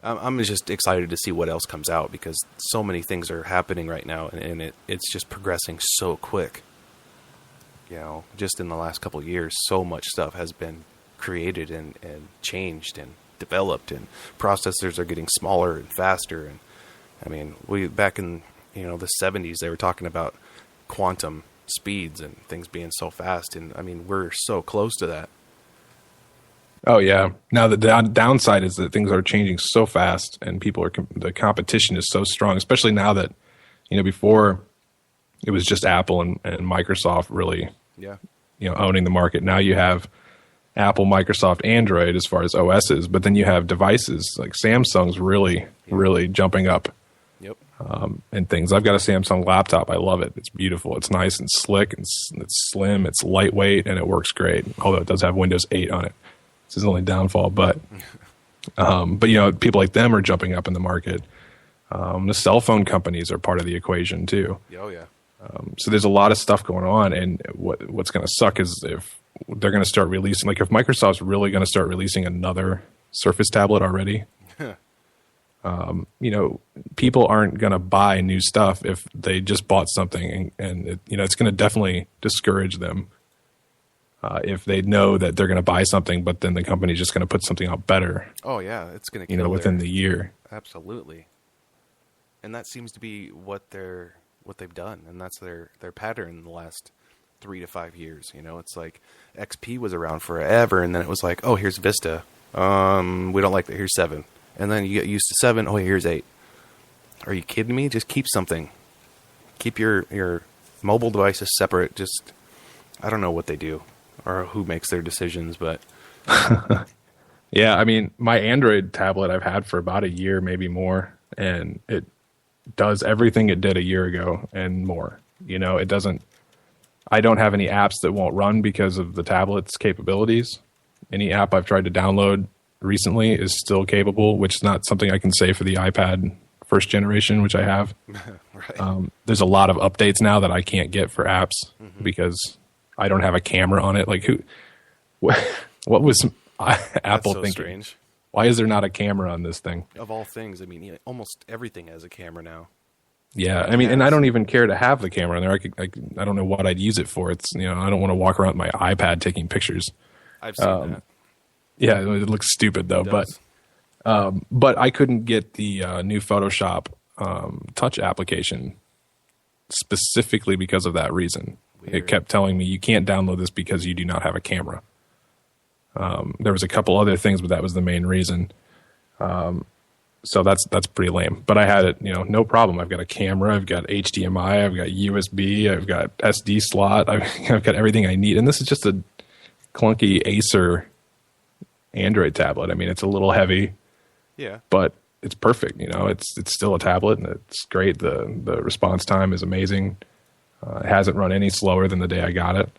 S5: I'm just excited to see what else comes out because so many things are happening right now, and it's just progressing so quick. Just in the last couple of years, so much stuff has been created and changed and developed, and processors are getting smaller and faster. And I mean, back in the 70s, they were talking about quantum speeds and things being so fast, and I mean, we're so close to that.
S6: Oh yeah. Now the downside is that things are changing so fast, and the competition is so strong, especially now that before it was just Apple and Microsoft really owning the market. Now you have Apple, Microsoft, Android as far as OSs, but then you have devices like Samsung's really jumping up.
S5: Yep.
S6: And things. I've got a Samsung laptop. I love it. It's beautiful. It's nice and slick, and it's slim. It's lightweight, and it works great. Although it does have Windows 8 on it. This is the only downfall, but people like them are jumping up in the market. The cell phone companies are part of the equation too.
S5: Oh yeah.
S6: So there's a lot of stuff going on, and what's going to suck is if they're going to start releasing, like if Microsoft's really going to start releasing another Surface tablet already. People aren't going to buy new stuff if they just bought something, and it's going to definitely discourage them. If they know that they're going to buy something, but then the company's just going to put something out better.
S5: Oh yeah, it's going to kill
S6: within the year.
S5: Absolutely, and that seems to be what they've done, and that's their pattern in the last 3 to 5 years. It's like XP was around forever, and then it was like, oh, here's Vista. We don't like that. Here's 7, and then you get used to 7. Oh, here's 8. Are you kidding me? Just keep something. Keep your mobile devices separate. Just, I don't know what they do or who makes their decisions, but
S6: Yeah, I mean, my Android tablet I've had for about a year, maybe more, and it does everything it did a year ago and more. You know, it doesn't. I don't have any apps that won't run because of the tablet's capabilities. Any app I've tried to download recently is still capable, which is not something I can say for the iPad first generation, which I have.
S5: right.
S6: There's a lot of updates now that I can't get for apps because I don't have a camera on it. Like, what was Apple
S5: so
S6: thinking?
S5: Strange.
S6: Why is there not a camera on this thing?
S5: Of all things, I mean, almost everything has a camera now.
S6: Yeah, I mean, and I don't even care to have the camera on there. I don't know what I'd use it for. It's, you know, I don't want to walk around with my iPad taking pictures.
S5: I've seen that.
S6: Yeah, it looks stupid though. But I couldn't get the new Photoshop Touch application specifically because of that reason.
S5: Weird.
S6: It kept telling me you can't download this because you do not have a camera. There was a couple other things, but that was the main reason. So that's pretty lame. But I had it, you know, no problem. I've got a camera, I've got HDMI, I've got USB, I've got SD slot, I've got everything I need. And this is just a clunky Acer Android tablet. I mean, it's a little heavy,
S5: Yeah.
S6: but it's perfect. You know, it's still a tablet, and it's great. The response time is amazing. It hasn't run any slower than the day I got it.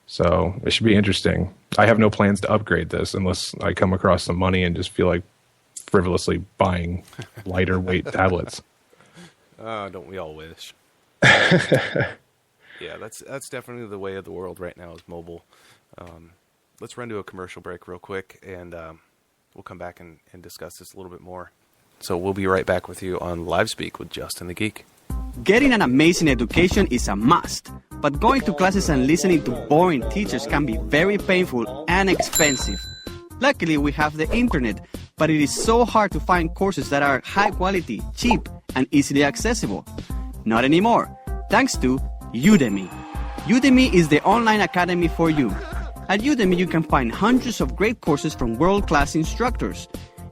S6: So it should be interesting. I have no plans to upgrade this unless I come across some money and just feel like frivolously buying lighter weight tablets.
S5: Don't we all wish? Yeah, that's definitely the way of the world right now is mobile. Let's run to a commercial break real quick, and we'll come back and discuss this a little bit more. So we'll be right back with you on Live Speak with Justin the Geek.
S9: Getting an amazing education is a must, but going to classes and listening to boring teachers can be very painful and expensive. Luckily, we have the internet, but it is so hard to find courses that are high quality, cheap, and easily accessible. Not anymore, thanks to Udemy. Udemy is the online academy for you. At Udemy, you can find hundreds of great courses from world-class instructors.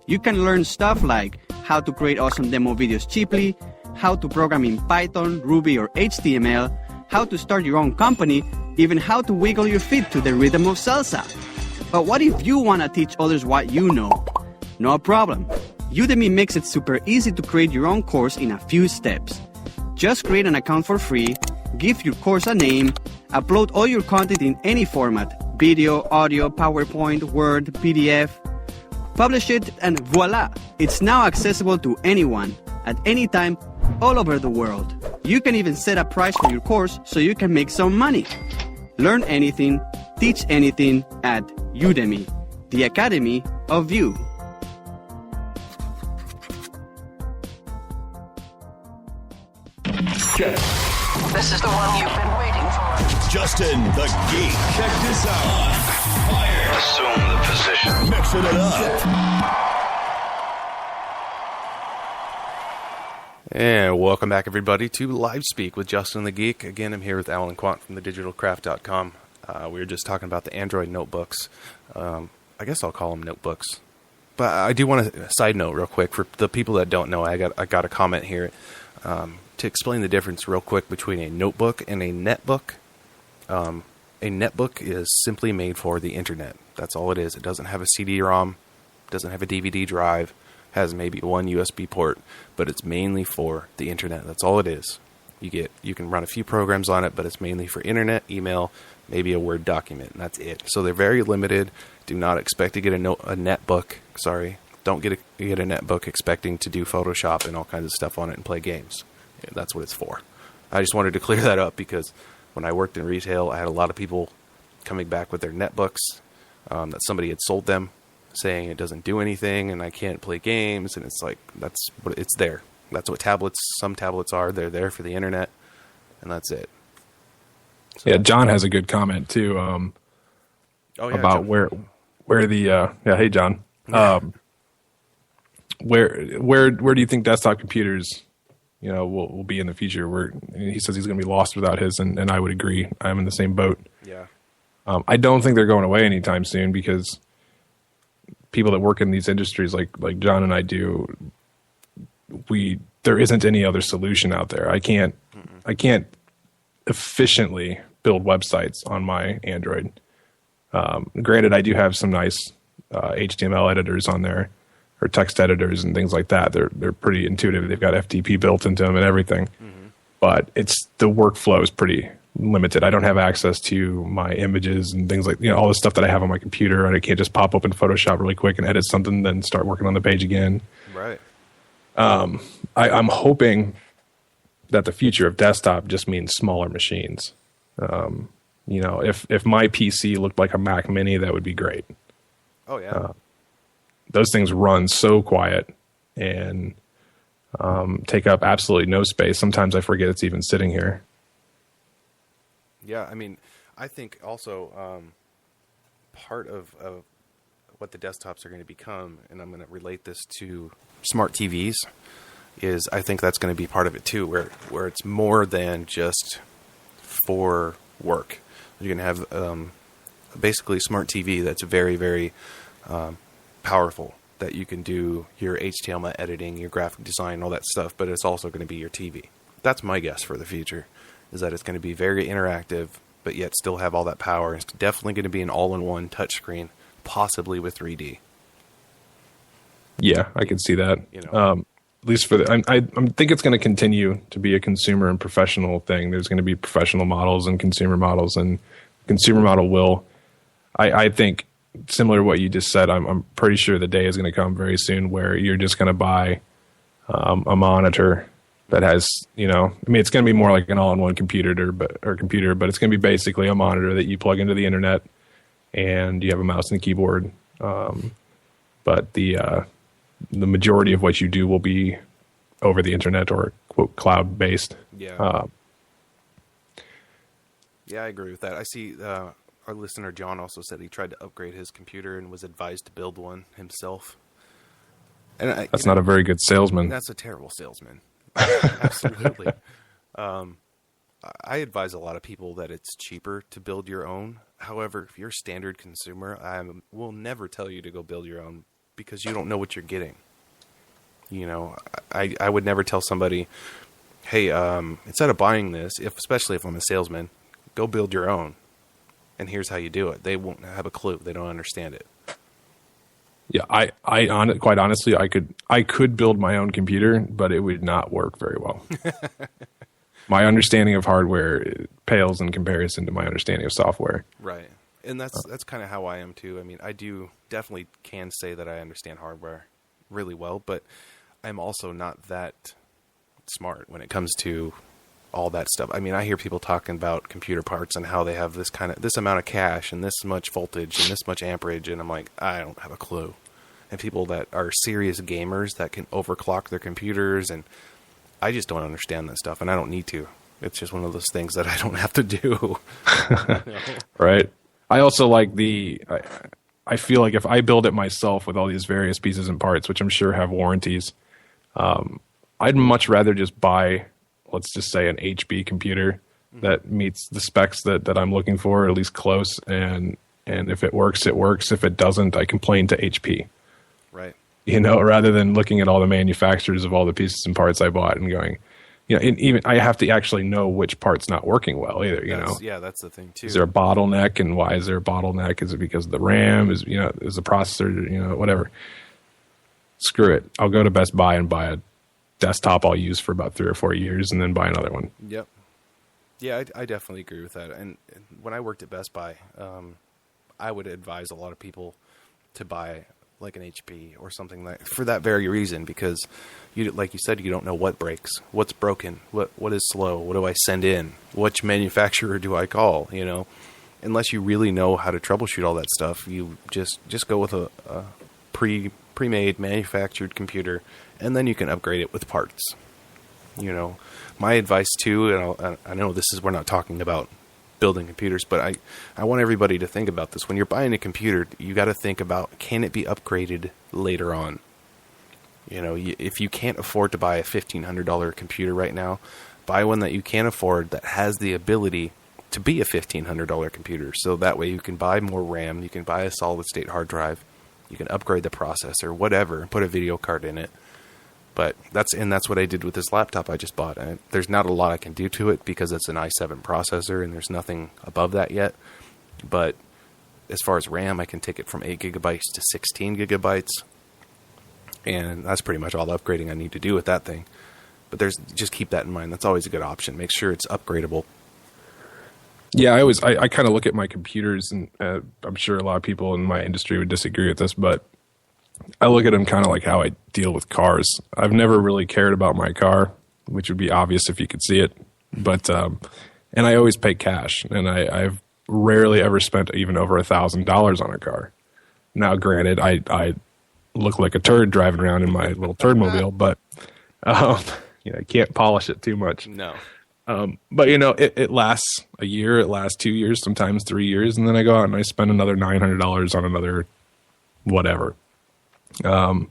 S9: You can learn stuff like how to create awesome demo videos cheaply, how to program in Python, Ruby, or HTML, how to start your own company, even how to wiggle your feet to the rhythm of salsa. But what if you want to teach others what you know? No problem. Udemy makes it super easy to create your own course in a few steps. Just create an account for free, give your course a name, upload all your content in any format, video, audio, PowerPoint, Word, PDF, publish it, and voila! It's now accessible to anyone, at any time, all over the world. You can even set a price for your course so you can make some money. Learn anything, teach anything at Udemy, the Academy of You.
S10: This is the one you've been waiting for.
S1: Justin the Geek. Check this out. Fire.
S10: Assume the position.
S1: Mixing it up.
S5: And welcome back, everybody, to Live Speak with Justin the Geek. Again, I'm here with Alan Quant from thedigitalcraft.com. We were just talking about the Android notebooks. I guess I'll call them notebooks. But I do want to side note real quick for the people that don't know. I got a comment here to explain the difference real quick between a notebook and a netbook. A netbook is simply made for the internet. That's all it is. It doesn't have a CD-ROM, doesn't have a DVD drive, has maybe one USB port, but it's mainly for the internet. That's all it is. You can run a few programs on it, but it's mainly for internet, email, maybe a Word document, and that's it. So they're very limited. Do not expect to get a netbook. Sorry, don't get a netbook expecting to do Photoshop and all kinds of stuff on it and play games. Yeah, that's what it's for. I just wanted to clear that up because when I worked in retail, I had a lot of people coming back with their netbooks that somebody had sold them, saying it doesn't do anything and I can't play games, and it's like, that's what it's there. That's what some tablets are. They're there for the internet, and that's it. So,
S6: yeah, John has a good comment too about
S5: John.
S6: where the hey John, where do you think desktop computers, you know, will be in the future? Where he says he's going to be lost without his, and I would agree. I'm in the same boat.
S5: Yeah.
S6: I don't think they're going away anytime soon because people that work in these industries like John and I do, there isn't any other solution out there. I can't efficiently build websites on my Android. Granted, I do have some nice HTML editors on there, or text editors and things like that. They're pretty intuitive. They've got FTP built into them and everything. But the workflow is pretty limited. I don't have access to my images and things like, all the stuff that I have on my computer, and I can't just pop open Photoshop really quick and edit something, then start working on the page again.
S5: Right.
S6: I'm hoping that the future of desktop just means smaller machines. If my PC looked like a Mac Mini, that would be great.
S5: Oh yeah.
S6: Those things run so quiet and take up absolutely no space. Sometimes I forget it's even sitting here.
S5: Yeah, I mean, I think also part of what the desktops are going to become, and I'm going to relate this to smart TVs, is I think that's going to be part of it too, where it's more than just for work. You're going to have basically a smart TV that's very, very powerful, that you can do your HTML editing, your graphic design, all that stuff, but it's also going to be your TV. That's my guess for the future, is that it's going to be very interactive, but yet still have all that power. It's definitely going to be an all-in-one touchscreen, possibly with 3D.
S6: Yeah, I can see that. At least for I think it's going to continue to be a consumer and professional thing. There's going to be professional models and consumer models, and consumer model will, I think, similar to what you just said, I'm pretty sure the day is going to come very soon where you're just going to buy a monitor that has, it's going to be more like an all-in-one computer, but it's going to be basically a monitor that you plug into the internet, and you have a mouse and a keyboard. But the majority of what you do will be over the internet or quote cloud-based.
S5: Yeah. Yeah, I agree with that. I see our listener John also said he tried to upgrade his computer and was advised to build one himself. And
S6: that's not a very good salesman.
S5: That's a terrible salesman. Absolutely. I advise a lot of people that it's cheaper to build your own. However, if you're a standard consumer, I will never tell you to go build your own because you don't know what you're getting. I would never tell somebody, hey, instead of buying this, especially if I'm a salesman, go build your own. And here's how you do it. They won't have a clue. They don't understand it.
S6: Yeah, quite honestly, I could build my own computer, but it would not work very well. My understanding of hardware pales in comparison to my understanding of software.
S5: Right, and that's kind of how I am too. I mean, I do definitely can say that I understand hardware really well, but I'm also not that smart when it comes to all that stuff. I mean, I hear people talking about computer parts and how they have this amount of cache and this much voltage and this much amperage, and I'm like, I don't have a clue. And people that are serious gamers that can overclock their computers, and I just don't understand that stuff, and I don't need to. It's just one of those things that I don't have to do.
S6: Right. I also like I feel like if I build it myself with all these various pieces and parts, which I'm sure have warranties, I'd much rather just buy, let's just say, an HP computer that meets the specs that I'm looking for, at least close. And if it works, it works. If it doesn't, I complain to HP.
S5: Right.
S6: Rather than looking at all the manufacturers of all the pieces and parts I bought and going, even I have to actually know which part's not working well either,
S5: Yeah, that's the thing too.
S6: Is there a bottleneck, and why is there a bottleneck? Is it because of the RAM? Is the processor, whatever. Screw it. I'll go to Best Buy and buy a desktop I'll use for about 3 or 4 years and then buy another one.
S5: Yep. Yeah, I definitely agree with that. And when I worked at Best Buy, I would advise a lot of people to buy like an HP or something for that very reason, because like you said, you don't know what breaks, what's broken, what is slow, what do I send in, which manufacturer do I call, unless you really know how to troubleshoot all that stuff. You just go with a pre-made manufactured computer, and then you can upgrade it with parts. My advice too, and I know we're not talking about building computers, but I want everybody to think about this. When you're buying a computer, you got to think about, can it be upgraded later on? If you can't afford to buy a $1,500 computer right now, buy one that you can afford that has the ability to be a $1,500 computer. So that way you can buy more RAM, you can buy a solid state hard drive, you can upgrade the processor, whatever, and put a video card in it. But that's what I did with this laptop I just bought. There's not a lot I can do to it because it's an i7 processor and there's nothing above that yet. But as far as RAM, I can take it from 8 gigabytes to 16 gigabytes. And that's pretty much all the upgrading I need to do with that thing. But just keep that in mind. That's always a good option. Make sure it's upgradable.
S6: Yeah, I kind of look at my computers, and I'm sure a lot of people in my industry would disagree with this, but I look at them kind of like how I deal with cars. I've never really cared about my car, which would be obvious if you could see it. But and I always pay cash, and I've rarely ever spent even over $1,000 on a car. Now, granted, I look like a turd driving around in my little turd mobile, but I can't polish it too much.
S5: No.
S6: But it lasts a year, it lasts 2 years, sometimes 3 years, and then I go out and I spend another $900 on another whatever. I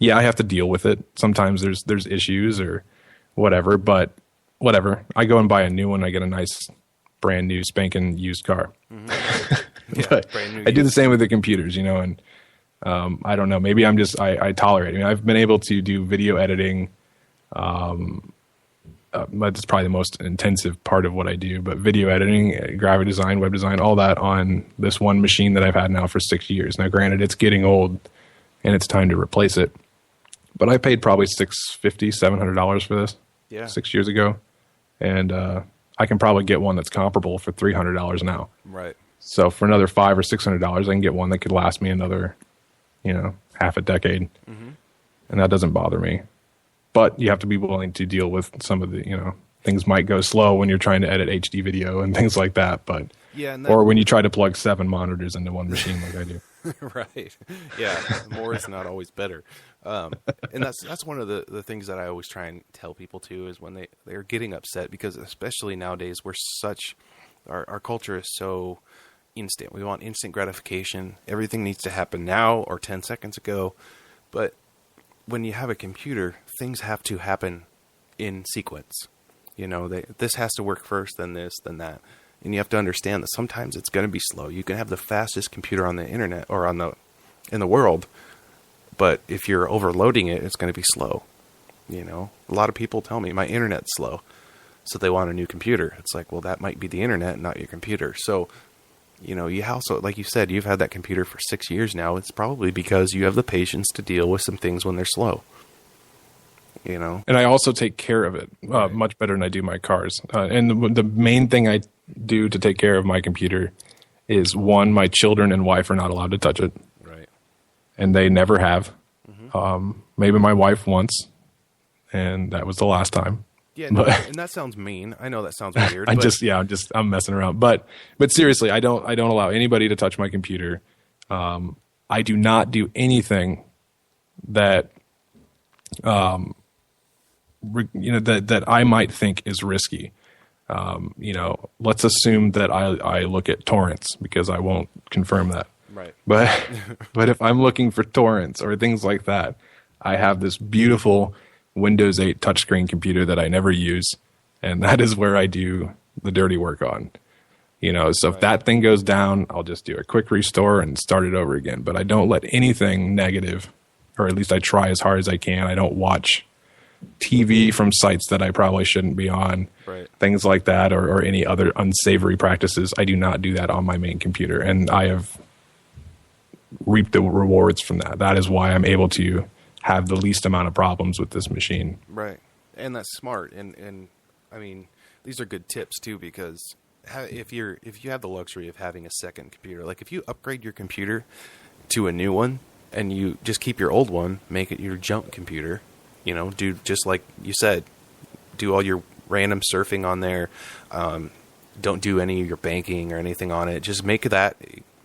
S6: have to deal with it. Sometimes there's issues or whatever, but whatever. I go and buy a new one. I get a nice brand new spanking used car.
S5: Mm-hmm. Yeah,
S6: But
S5: brand new
S6: I do the
S5: used.
S6: same with the computers, and I don't know. Maybe I tolerate it. I mean, I've been able to do video editing. That's probably the most intensive part of what I do, but video editing, graphic design, web design, all that on this one machine that I've had now for 6 years. Now, granted, it's getting old and it's time to replace it, but I paid probably $700 for this 6 years ago. And, I can probably get one that's comparable for $300 now.
S5: Right.
S6: So for another $500 or $600, I can get one that could last me another, half a decade.
S5: Mm-hmm.
S6: And that doesn't bother me. But you have to be willing to deal with some of the, things might go slow when you're trying to edit HD video and things like that. But or when you try to plug 7 monitors into one machine like I do.
S5: Right. Yeah. More is not always better. And that's one of the things that I always try and tell people too, is when they're getting upset, because especially nowadays our culture is so instant. We want instant gratification. Everything needs to happen now or 10 seconds ago. But when you have a computer, things have to happen in sequence. This has to work first, then this, then that. And you have to understand that sometimes it's going to be slow. You can have the fastest computer on the internet or in the world, but if you're overloading it, it's going to be slow. A lot of people tell me my internet's slow, so they want a new computer. It's like, well, that might be the internet, not your computer. So, you also, like you said, you've had that computer for 6 years now. It's probably because you have the patience to deal with some things when they're slow. And
S6: I also take care of it much better than I do my cars. And the main thing I do to take care of my computer is, one, my children and wife are not allowed to touch it.
S5: Right.
S6: And they never have.
S5: Mm-hmm.
S6: Maybe my wife once, and that was the last time.
S5: Yeah,
S6: but,
S5: and that sounds mean. I know that sounds weird.
S6: I'm messing around. But seriously, I don't allow anybody to touch my computer. I do not do anything that that I might think is risky. Let's assume that I look at torrents, because I won't confirm that.
S5: Right.
S6: But if I'm looking for torrents or things like that, I have this beautiful Windows 8 touchscreen computer that I never use, and that is where I do the dirty work on. So if that thing goes down, I'll just do a quick restore and start it over again. But I don't let anything negative, or at least I try as hard as I can. I don't watch TV from sites that I probably shouldn't be on,
S5: right.
S6: Things like that, or any other unsavory practices. I do not do that on my main computer, and I have reaped the rewards from that. That is why I'm able to have the least amount of problems with this machine.
S5: Right. And that's smart. And I mean, these are good tips too, because if you have the luxury of having a second computer, like if you upgrade your computer to a new one and you just keep your old one, make it your junk computer, do just like you said, do all your random surfing on there. Don't do any of your banking or anything on it. Just make that.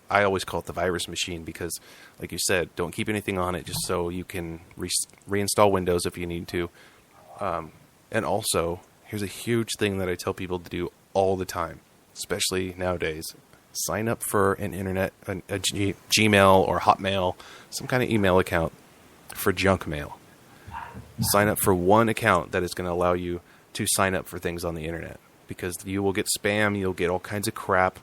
S5: I always call it the virus machine, because like you said, don't keep anything on it, just so you can reinstall Windows if you need to. And also, here's a huge thing that I tell people to do all the time, especially nowadays. Sign up for an internet, a Gmail or Hotmail, some kind of email account for junk mail. Sign up for one account that is going to allow you to sign up for things on the internet, because you will get spam, you'll get all kinds of crap.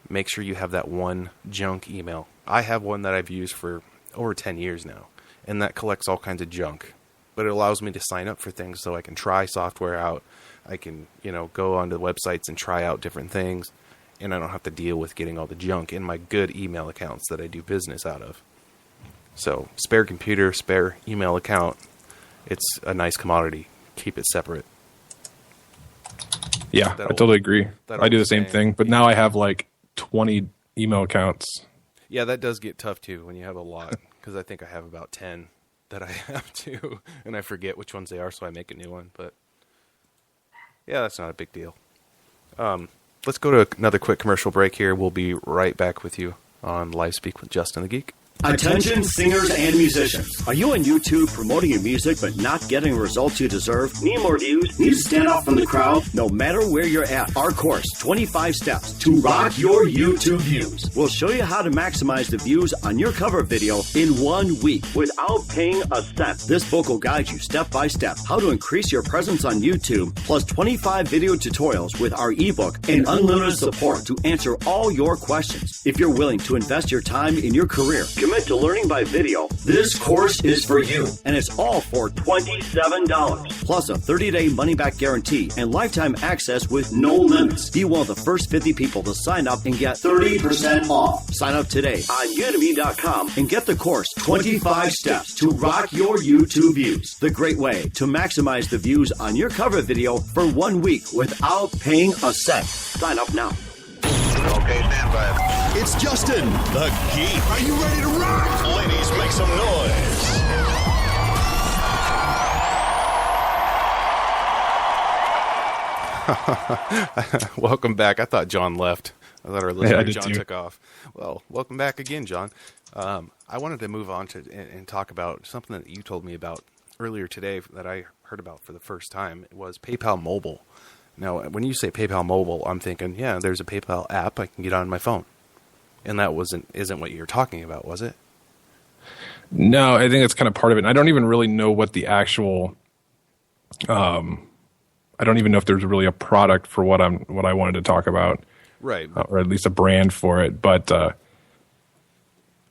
S5: Make sure you have that one junk email. I have one that I've used for over 10 years now, and that collects all kinds of junk. but it allows me to sign up for things so I can try software out. I can, go onto websites and try out different things, and I don't have to deal with getting all the junk in my good email accounts that I do business out of. So, spare computer, spare email account, it's a nice commodity. Keep it separate.
S6: Yeah, I totally agree. I do the same thing, but now I have like 20 email accounts.
S5: Yeah, that does get tough too when you have a lot, because I think I have about 10 that I have too, and I forget which ones they are, so I make a new one. But yeah, that's not a big deal. Let's go to another quick commercial break here. We'll be right back with you on Live Speak with Justin the Geek.
S2: Attention singers and musicians. Are you on YouTube promoting your music but not getting the results you deserve? Need more views? Need to stand out from the crowd? No matter where you're at, our course, 25 Steps to Rock Your YouTube Views, will show you how to maximize the views on your cover video in 1 week without paying a cent. This book will guide you step by step how to increase your presence on YouTube, plus 25 video tutorials with our ebook and unlimited support to answer all your questions. If you're willing to invest your time in your career, commit to learning by video, this course is for you, and it's all for $27, plus a 30-day money-back guarantee and lifetime access with no limits. Be one of the first 50 people to sign up and get 30% off. Sign up today on Udemy.com and get the course 25 Steps to Rock Your YouTube Views, the great way to maximize the views on your cover video for 1 week without paying a cent. Sign up now.
S11: Okay, stand by.
S1: It's Justin, the Geek.
S11: Are you ready to rock?
S1: Ladies, make some noise.
S5: Welcome back. I thought John left. I thought our listener John
S6: too.
S5: took off. Well, welcome back again, John. I wanted to move on to and talk about something that you told me about earlier today that I heard about for the first time. It was PayPal Mobile. Now, when you say PayPal Mobile, I'm thinking, yeah, there's a PayPal app I can get on my phone. And that isn't what you were talking about, was it?
S6: No, I think it's kind of part of it. I don't even really know what the actual. I don't even know if there's really a product for what I wanted to talk about,
S5: right?
S6: Or at least a brand for it. But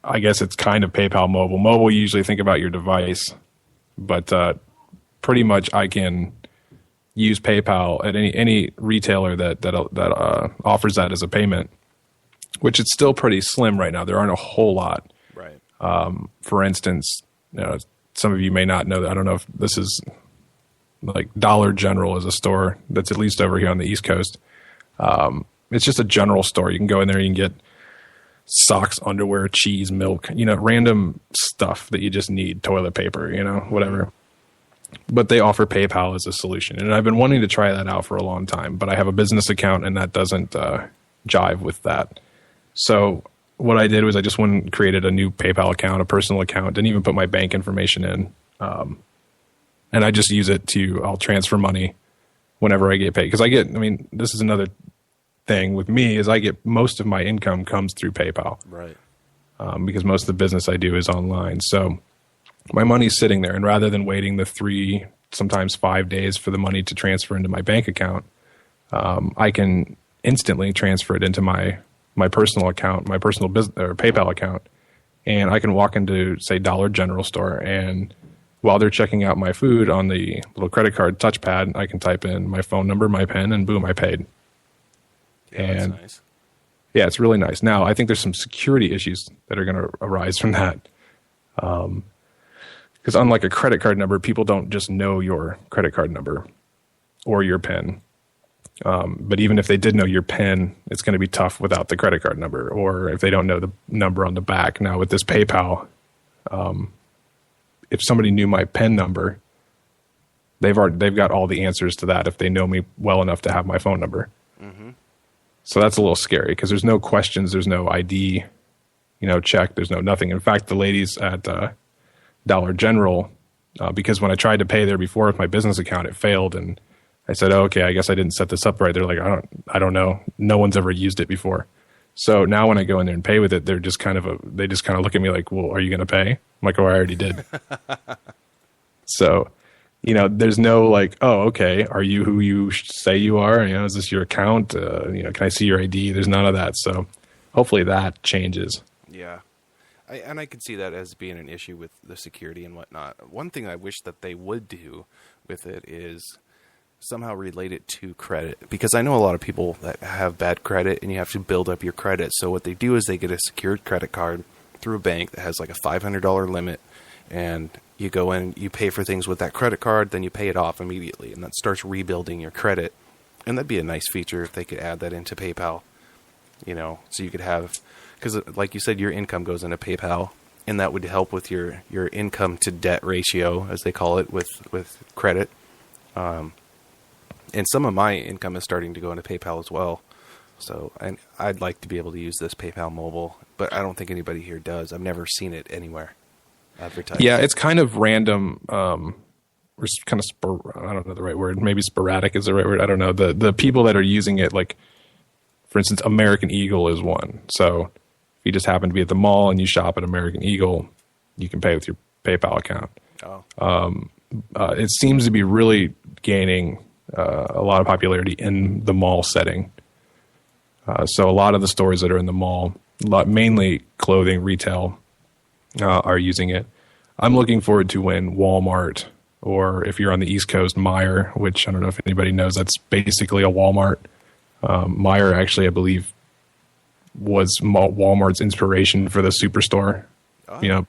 S6: I guess it's kind of PayPal Mobile. Mobile, you usually think about your device, but pretty much I can use PayPal at any retailer that offers that as a payment, which it's still pretty slim right now. There aren't a whole lot.
S5: Right.
S6: For instance, some of you may not know that. I don't know if this is like Dollar General is a store that's at least over here on the East Coast. It's just a general store. You can go in there and you can get socks, underwear, cheese, milk, random stuff that you just need, toilet paper, whatever. But they offer PayPal as a solution. And I've been wanting to try that out for a long time, but I have a business account and that doesn't jive with that. So what I did was I just went and created a new PayPal account, a personal account, didn't even put my bank information in. And I just use it I'll transfer money whenever I get paid. Because this is another thing with me is I get most of my income comes through PayPal.
S5: Right.
S6: Because most of the business I do is online. So my money's sitting there, and rather than waiting the 3, sometimes 5 days for the money to transfer into my bank account, I can instantly transfer it into my personal account, my personal business or PayPal account, and I can walk into, say, Dollar General store, and while they're checking out my food on the little credit card touchpad, I can type in my phone number, my PIN, and boom, I paid.
S5: Yeah,
S6: and
S5: that's nice.
S6: Yeah, it's really nice. Now, I think there's some security issues that are going to arise from that. Because unlike a credit card number, people don't just know your credit card number or your PIN. But even if they did know your PIN, it's going to be tough without the credit card number, or if they don't know the number on the back. Now, with this PayPal, if somebody knew my PIN number, they've got all the answers to that if they know me well enough to have my phone number.
S5: Mm-hmm.
S6: So that's a little scary because there's no questions, there's no ID, check, there's no nothing. In fact, the ladies at Dollar General, because when I tried to pay there before with my business account, it failed, and I said, "Oh, okay, I guess I didn't set this up right." They're like, "I don't know. No one's ever used it before." So now when I go in there and pay with it, they just kind of look at me like, "Well, are you going to pay?" I'm like, "Oh, I already did." So, there's no like, "Oh, okay, are you who you say you are? Is this your account? Can I see your ID?" There's none of that. So hopefully that changes.
S5: Yeah. I could see that as being an issue with the security and whatnot. One thing I wish that they would do with it is somehow relate it to credit, because I know a lot of people that have bad credit and you have to build up your credit. So what they do is they get a secured credit card through a bank that has like a $500 limit, and you go in, you pay for things with that credit card, then you pay it off immediately, and that starts rebuilding your credit. And that'd be a nice feature if they could add that into PayPal, so you could have, because like you said, your income goes into PayPal, and that would help with your income to debt ratio, as they call it, with credit. And some of my income is starting to go into PayPal as well. So, and I'd like to be able to use this PayPal mobile, but I don't think anybody here does. I've never seen it anywhere advertised.
S6: Yeah, it's kind of random. Or kind of I don't know the right word. Maybe sporadic is the right word. I don't know. The people that are using it, like, for instance, American Eagle is one. So if you just happen to be at the mall and you shop at American Eagle, you can pay with your PayPal account. It seems to be really gaining a lot of popularity in the mall setting. So a lot of the stores that are in the mall, mainly clothing, retail, are using it. I'm looking forward to when Walmart, or if you're on the East Coast, Meijer, which I don't know if anybody knows, that's basically a Walmart. Meijer actually, I believe, was Walmart's inspiration for the Superstore. Oh.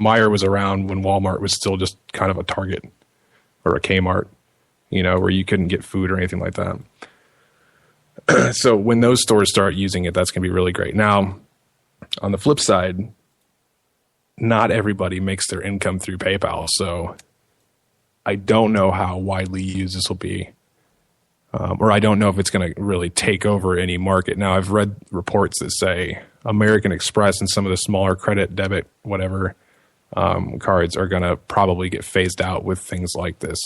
S6: Meijer was around when Walmart was still just kind of a Target or a Kmart, where you couldn't get food or anything like that. So when those stores start using it, that's going to be really great. Now, on the flip side, not everybody makes their income through PayPal. So I don't know how widely used this will be. Or I don't know if it's going to really take over any market. Now, I've read reports that say American Express and some of the smaller credit, debit, whatever cards are going to probably get phased out with things like this.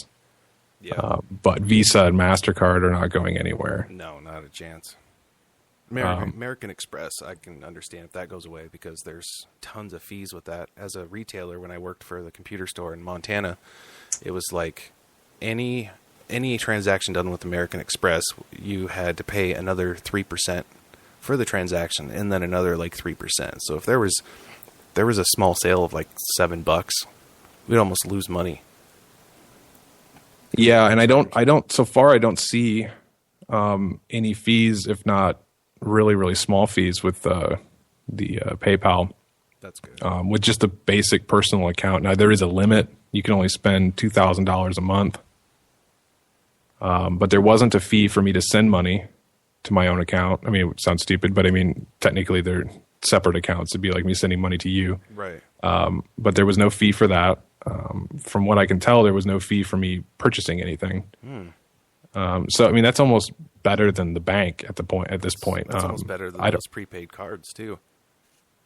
S6: Yeah. But Visa and MasterCard are not going anywhere.
S5: No, not a chance. American Express, I can understand if that goes away, because there's tons of fees with that. As a retailer, when I worked for the computer store in Montana, it was like any transaction done with American Express, you had to pay another 3% for the transaction, and then another like 3%. So if there was a small sale of like $7, we'd almost lose money.
S6: Yeah, and I don't. So far, I don't see any fees, if not really, really small fees with the PayPal.
S5: That's good.
S6: With just a basic personal account. Now, there is a limit. You can only spend $2,000 a month. But there wasn't a fee for me to send money to my own account. I mean, it sounds stupid, but I mean, technically they're separate accounts. It'd be like me sending money to you.
S5: Right.
S6: But there was no fee for that. From what I can tell, there was no fee for me purchasing anything. So, I mean, that's almost better than the bank at this point.
S5: That's almost better than those prepaid cards too.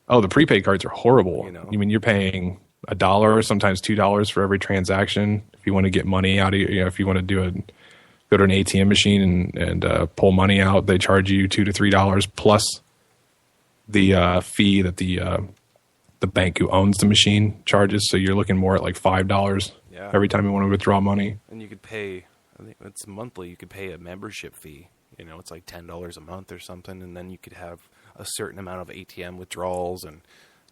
S6: Oh, the prepaid cards are horrible. I mean, you're paying $1 or sometimes $2 for every transaction. If you want to get money out of if you want to go to an ATM machine and pull money out, they charge you $2 to $3 plus the fee that the bank who owns the machine charges. So you're looking more at like $5 every time you want to withdraw money.
S5: And you could pay, I think it's monthly, you could pay a membership fee. It's like $10 a month or something, and then you could have a certain amount of ATM withdrawals, and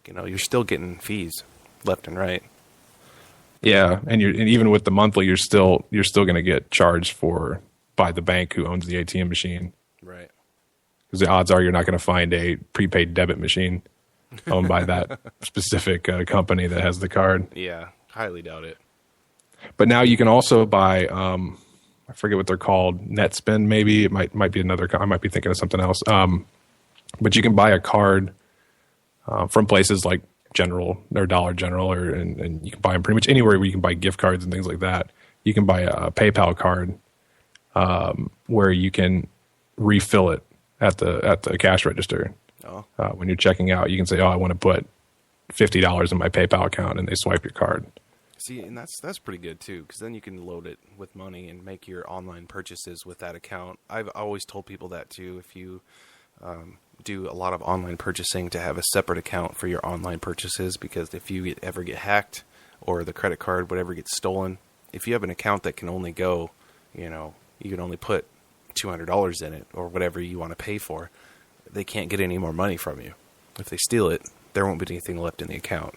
S5: you're still getting fees left and right.
S6: Yeah, and even with the monthly, you're still going to get charged by the bank who owns the ATM machine.
S5: Right.
S6: Because the odds are you're not going to find a prepaid debit machine owned by that specific company that has the card.
S5: Yeah, highly doubt it.
S6: But now you can also buy, I forget what they're called, NetSpend maybe. It might be another. I might be thinking of something else. But you can buy a card from places like General or Dollar General, and you can buy them pretty much anywhere where you can buy gift cards and things like that. You can buy a PayPal card where you can refill it at the cash register. When you're checking out, you can say, I want to put $50 in my PayPal account, and they swipe your card.
S5: See, and that's pretty good too, because then you can load it with money and make your online purchases with that account. I've always told people that too. If you do a lot of online purchasing, to have a separate account for your online purchases, because if you ever get hacked or the credit card, whatever gets stolen, if you have an account that can only go, you can only put $200 in it or whatever you want to pay for, they can't get any more money from you. If they steal it, there won't be anything left in the account.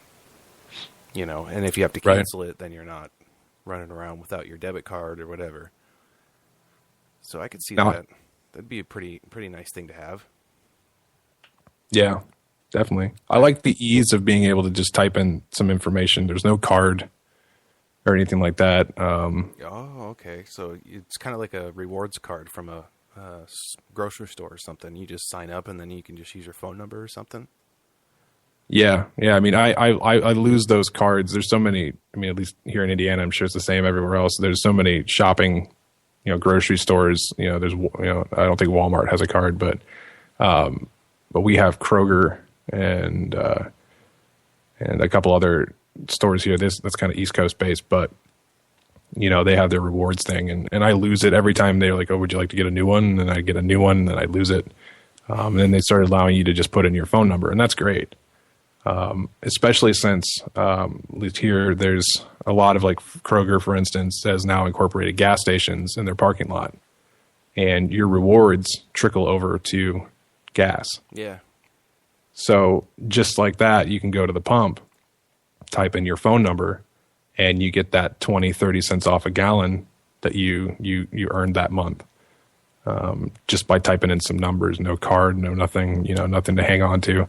S5: You know, and if you have to
S6: Right.
S5: cancel it, then you're not running around without your debit card or whatever. So I could see
S6: No.
S5: that. That'd be a pretty nice thing to have.
S6: Yeah, definitely. I like the ease of being able to just type in some information. There's no card or anything like that.
S5: Oh, okay. So it's kind of like a rewards card from a grocery store or something. You just sign up and then you can just use your phone number or something.
S6: Yeah. I mean, I lose those cards. There's so many. I mean, at least here in Indiana, I'm sure it's the same everywhere else. There's so many shopping, grocery stores. There's, I don't think Walmart has a card, but we have Kroger and a couple other stores here. That's kind of East Coast based, but they have their rewards thing, and I lose it every time they're like, "Oh, would you like to get a new one?" And then I get a new one, and then I lose it. And then they started allowing you to just put in your phone number, and that's great. Especially since, at least here, there's a lot of, like, Kroger, for instance, has now incorporated gas stations in their parking lot, and your rewards trickle over to gas.
S5: Yeah.
S6: So just like that, you can go to the pump, type in your phone number, and you get that 20, 30 cents off a gallon that you earned that month. Just by typing in some numbers, no card, no nothing, nothing to hang on to.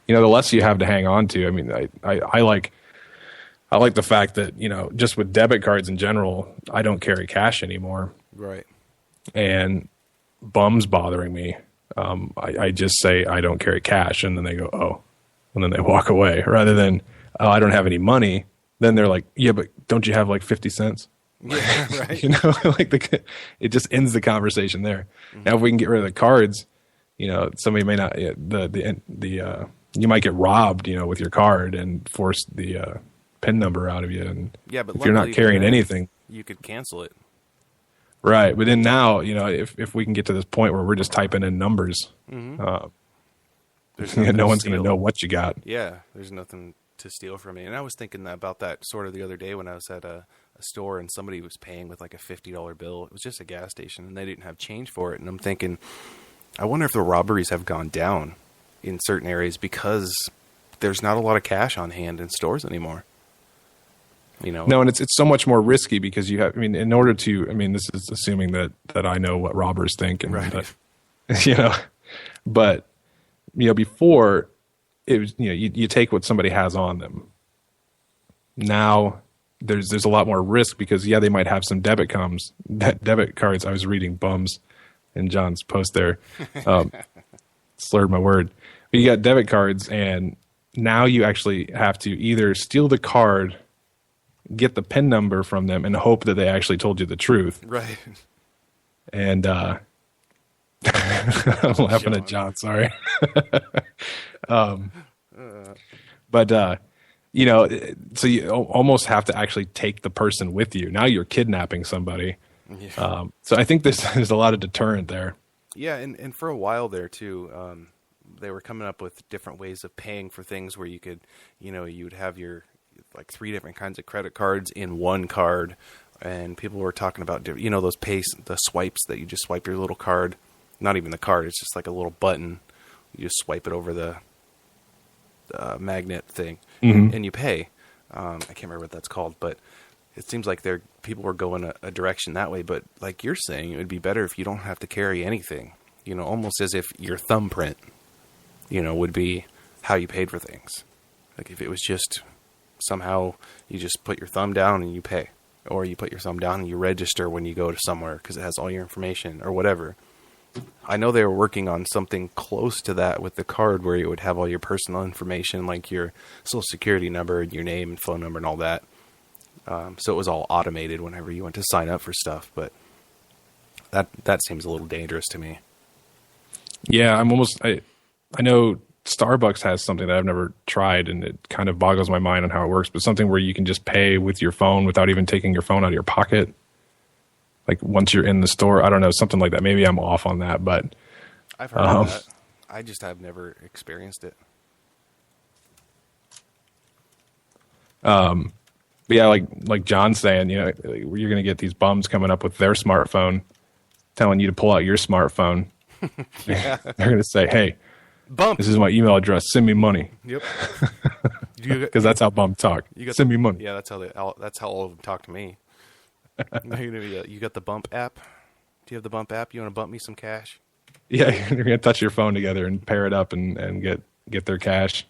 S6: The less you have to hang on to. I mean, I like the fact that, just with debit cards in general, I don't carry cash anymore.
S5: Right.
S6: And bums bothering me, I just say I don't carry cash, and then they go, oh, and then they walk away, rather than, oh, I don't have any money. Then they're like, yeah, but don't you have like 50 cents?
S5: Yeah, right.
S6: It just ends the conversation there. Mm-hmm. Now, if we can get rid of the cards, somebody may not, you might get robbed, with your card and force the PIN number out of you. And
S5: yeah, but
S6: if you're not carrying anything,
S5: you could cancel it.
S6: Right. But then now, if we can get to this point where we're just typing in numbers,
S5: Mm-hmm.
S6: No one's going to know what you got.
S5: Yeah, there's nothing to steal from me. And I was thinking about that sort of the other day when I was at a store and somebody was paying with like a $50 bill. It was just a gas station and they didn't have change for it. And I'm thinking, I wonder if the robberies have gone down in certain areas because there's not a lot of cash on hand in stores anymore.
S6: No, and it's so much more risky because you have, in order to, this is assuming that I know what robbers think, and
S5: right.
S6: But before it was, you take what somebody has on them. Now there's a lot more risk because they might have some debit cards. I was reading bums in John's post there, slurred my word. But you got debit cards, and now you actually have to either steal the card, get the PIN number from them, and hope that they actually told you the truth.
S5: Right.
S6: And I'm laughing at John. Sorry. But so you almost have to actually take the person with you. Now you're kidnapping somebody. Yeah. So I think there's a lot of deterrent there.
S5: Yeah, and for a while there too, they were coming up with different ways of paying for things where you could, you would have your like 3 different kinds of credit cards in one card, and people were talking about the swipes that you just swipe your little card, not even the card, it's just like a little button, you just swipe it over the magnet thing,
S6: mm-hmm.
S5: and you pay. I can't remember what that's called, but it seems like people were going a direction that way. But like you're saying, it would be better if you don't have to carry anything, almost as if your thumbprint would be how you paid for things. Like if it was just somehow you just put your thumb down and you pay, or you put your thumb down and you register when you go to somewhere because it has all your information or whatever. I know they were working on something close to that with the card where it would have all your personal information, like your social security number, your name and phone number and all that. So it was all automated whenever you went to sign up for stuff, but that seems a little dangerous to me.
S6: Yeah, I know Starbucks has something that I've never tried, and it kind of boggles my mind on how it works, but something where you can just pay with your phone without even taking your phone out of your pocket. Like once you're in the store, I don't know, something like that. Maybe I'm off on that, but
S5: I've heard of that. I just have never experienced it.
S6: But yeah, like John's saying, you're going to get these bums coming up with their smartphone, telling you to pull out your smartphone.
S5: Yeah.
S6: They're going to say, hey,
S5: Bump.
S6: This is my email address. Send me money.
S5: Yep.
S6: Because that's how bump talk. Send me money.
S5: Yeah, that's how all of them talk to me. You got the bump app? Do you have the bump app? You want to bump me some cash?
S6: Yeah, you're gonna touch your phone together and pair it up and get their cash.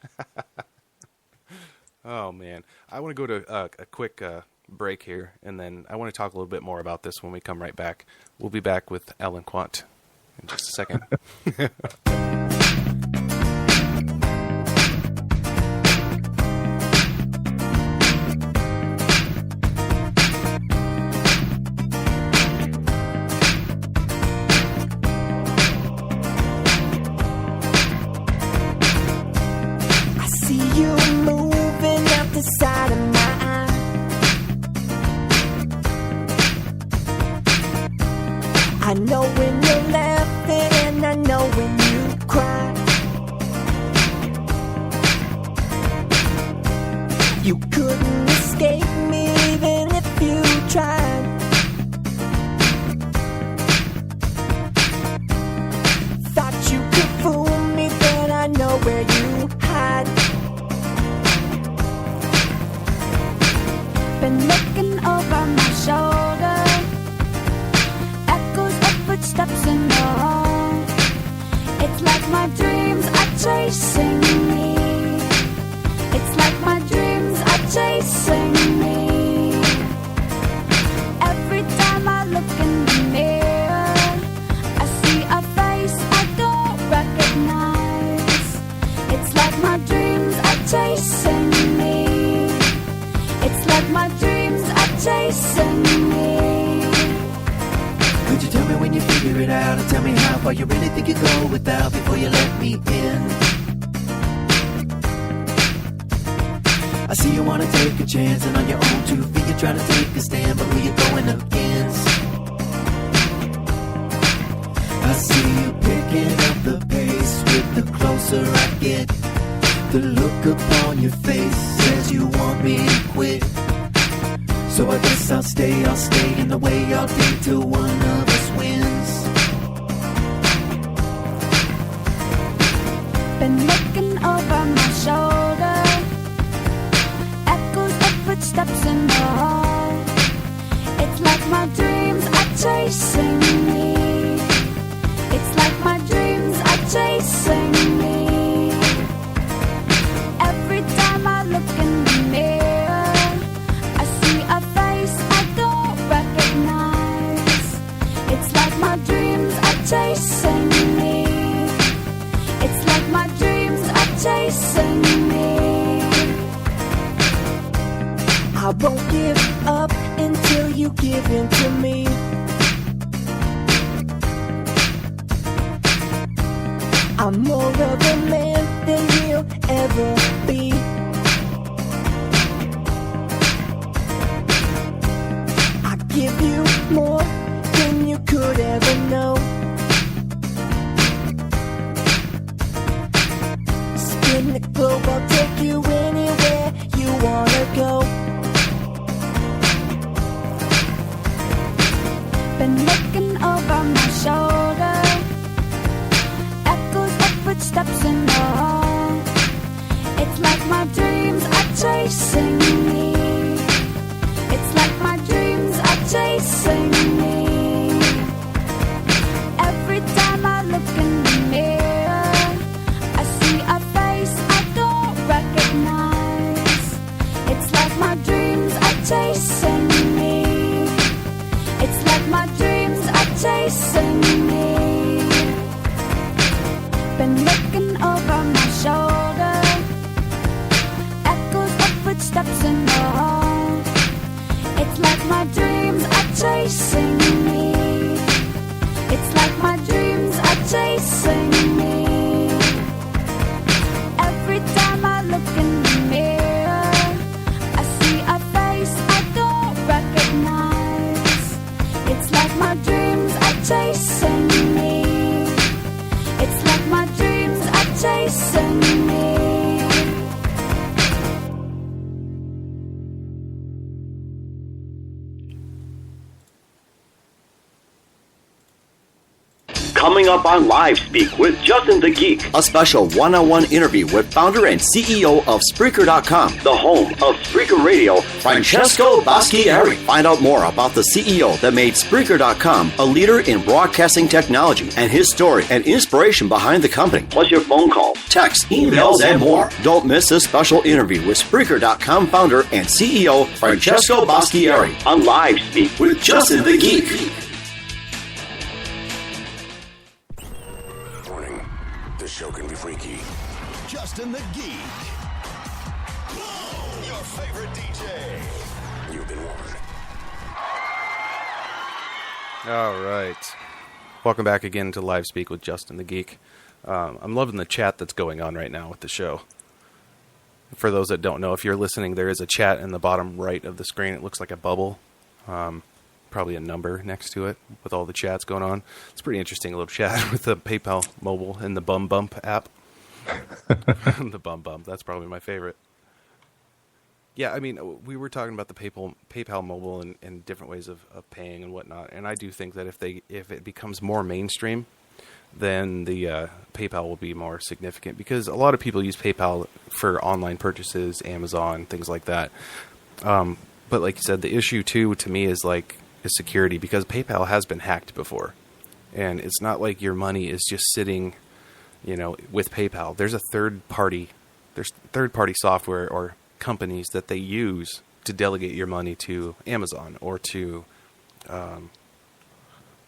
S5: Oh man, I want to go to a quick break here, and then I want to talk a little bit more about this when we come right back. We'll be back with Alan Quant in just a second.
S8: I see you moving out the side of my eye. I know when you're laughing and I know when you cry. You couldn't escape me even if you tried. Thought you could fool me, but I know where you hide. Been looking over my shoulder, echoes of footsteps in the hall. It's like my dreams are chasing me. It's like my dreams are chasing me. Every time I look in the mirror, I see a face I don't recognize. It's like my dreams are chasing me. It's like my dreams are chasing me.
S7: Could you tell me when you figure it out and tell me how far you really think you go without before you let me in? I see you wanna take a chance and on your own 2 feet you're trying to take a stand, but who you going against? I see you picking up the pace with the closer I get. The look upon your face says you want me to quit. So I guess I'll stay in the way all day till one of us wins.
S8: Been looking over my shoulder, echoes of footsteps in the hall. It's like my dreams are chasing me. It's like my dreams are chasing me. Every time I look in the mirror, I see a face I don't recognize. It's like my dreams are chasing me. It's like my dreams are chasing me. I won't give up until you give in to me. I'm more of a man than you'll ever be. I give you more than you could ever know. Spin the globe, I'll take you anywhere you wanna go. Been looking over my shoulder, echoes of footsteps in the hall. It's like my dreams are chasing me. It's like my dreams are chasing me. Every time I look in the mirror, I see a face I don't recognize. It's like my dreams are chasing me. It's like my dreams are chasing me. Been looking over my shoulder, echoes of footsteps in the hall. It's like my dreams are chasing me. It's like my dreams are chasing me. Every time I look in the mirror, I see a face I don't recognize. It's like my dreams are chasing me. It's like my dreams are chasing me.
S2: Coming up on Live Speak with Justin the Geek, a special one-on-one interview with founder and CEO of Spreaker.com, the home of Spreaker Radio, Francesco Baschieri. Find out more about the CEO that made Spreaker.com a leader in broadcasting technology and his story and inspiration behind the company. Plus your phone calls, texts, emails, and more. Don't miss this special interview with Spreaker.com founder and CEO Francesco Baschieri on Live Speak with Justin the Geek.
S12: Warning, this show can be freaky.
S13: Justin the Geek. Your favorite DJ.
S12: You've been warned.
S5: All right. Welcome back again to Live Speak with Justin the Geek. I'm loving the chat that's going on right now with the show. For those that don't know, if you're listening, there is a chat in the bottom right of the screen. It looks like a bubble. Probably a number next to it with all the chats going on. It's a pretty interesting little chat with the PayPal mobile and the Bum Bump app. The Bum Bump, that's probably my favorite. Yeah, I mean, we were talking about the PayPal mobile and different ways of paying and whatnot, and I do think that if it becomes more mainstream, then the PayPal will be more significant, because a lot of people use PayPal for online purchases, Amazon, things like that. But like you said, the issue too to me is security, because PayPal has been hacked before, and it's not like your money is just sitting, with PayPal. There's third party software or companies that they use to delegate your money to Amazon or to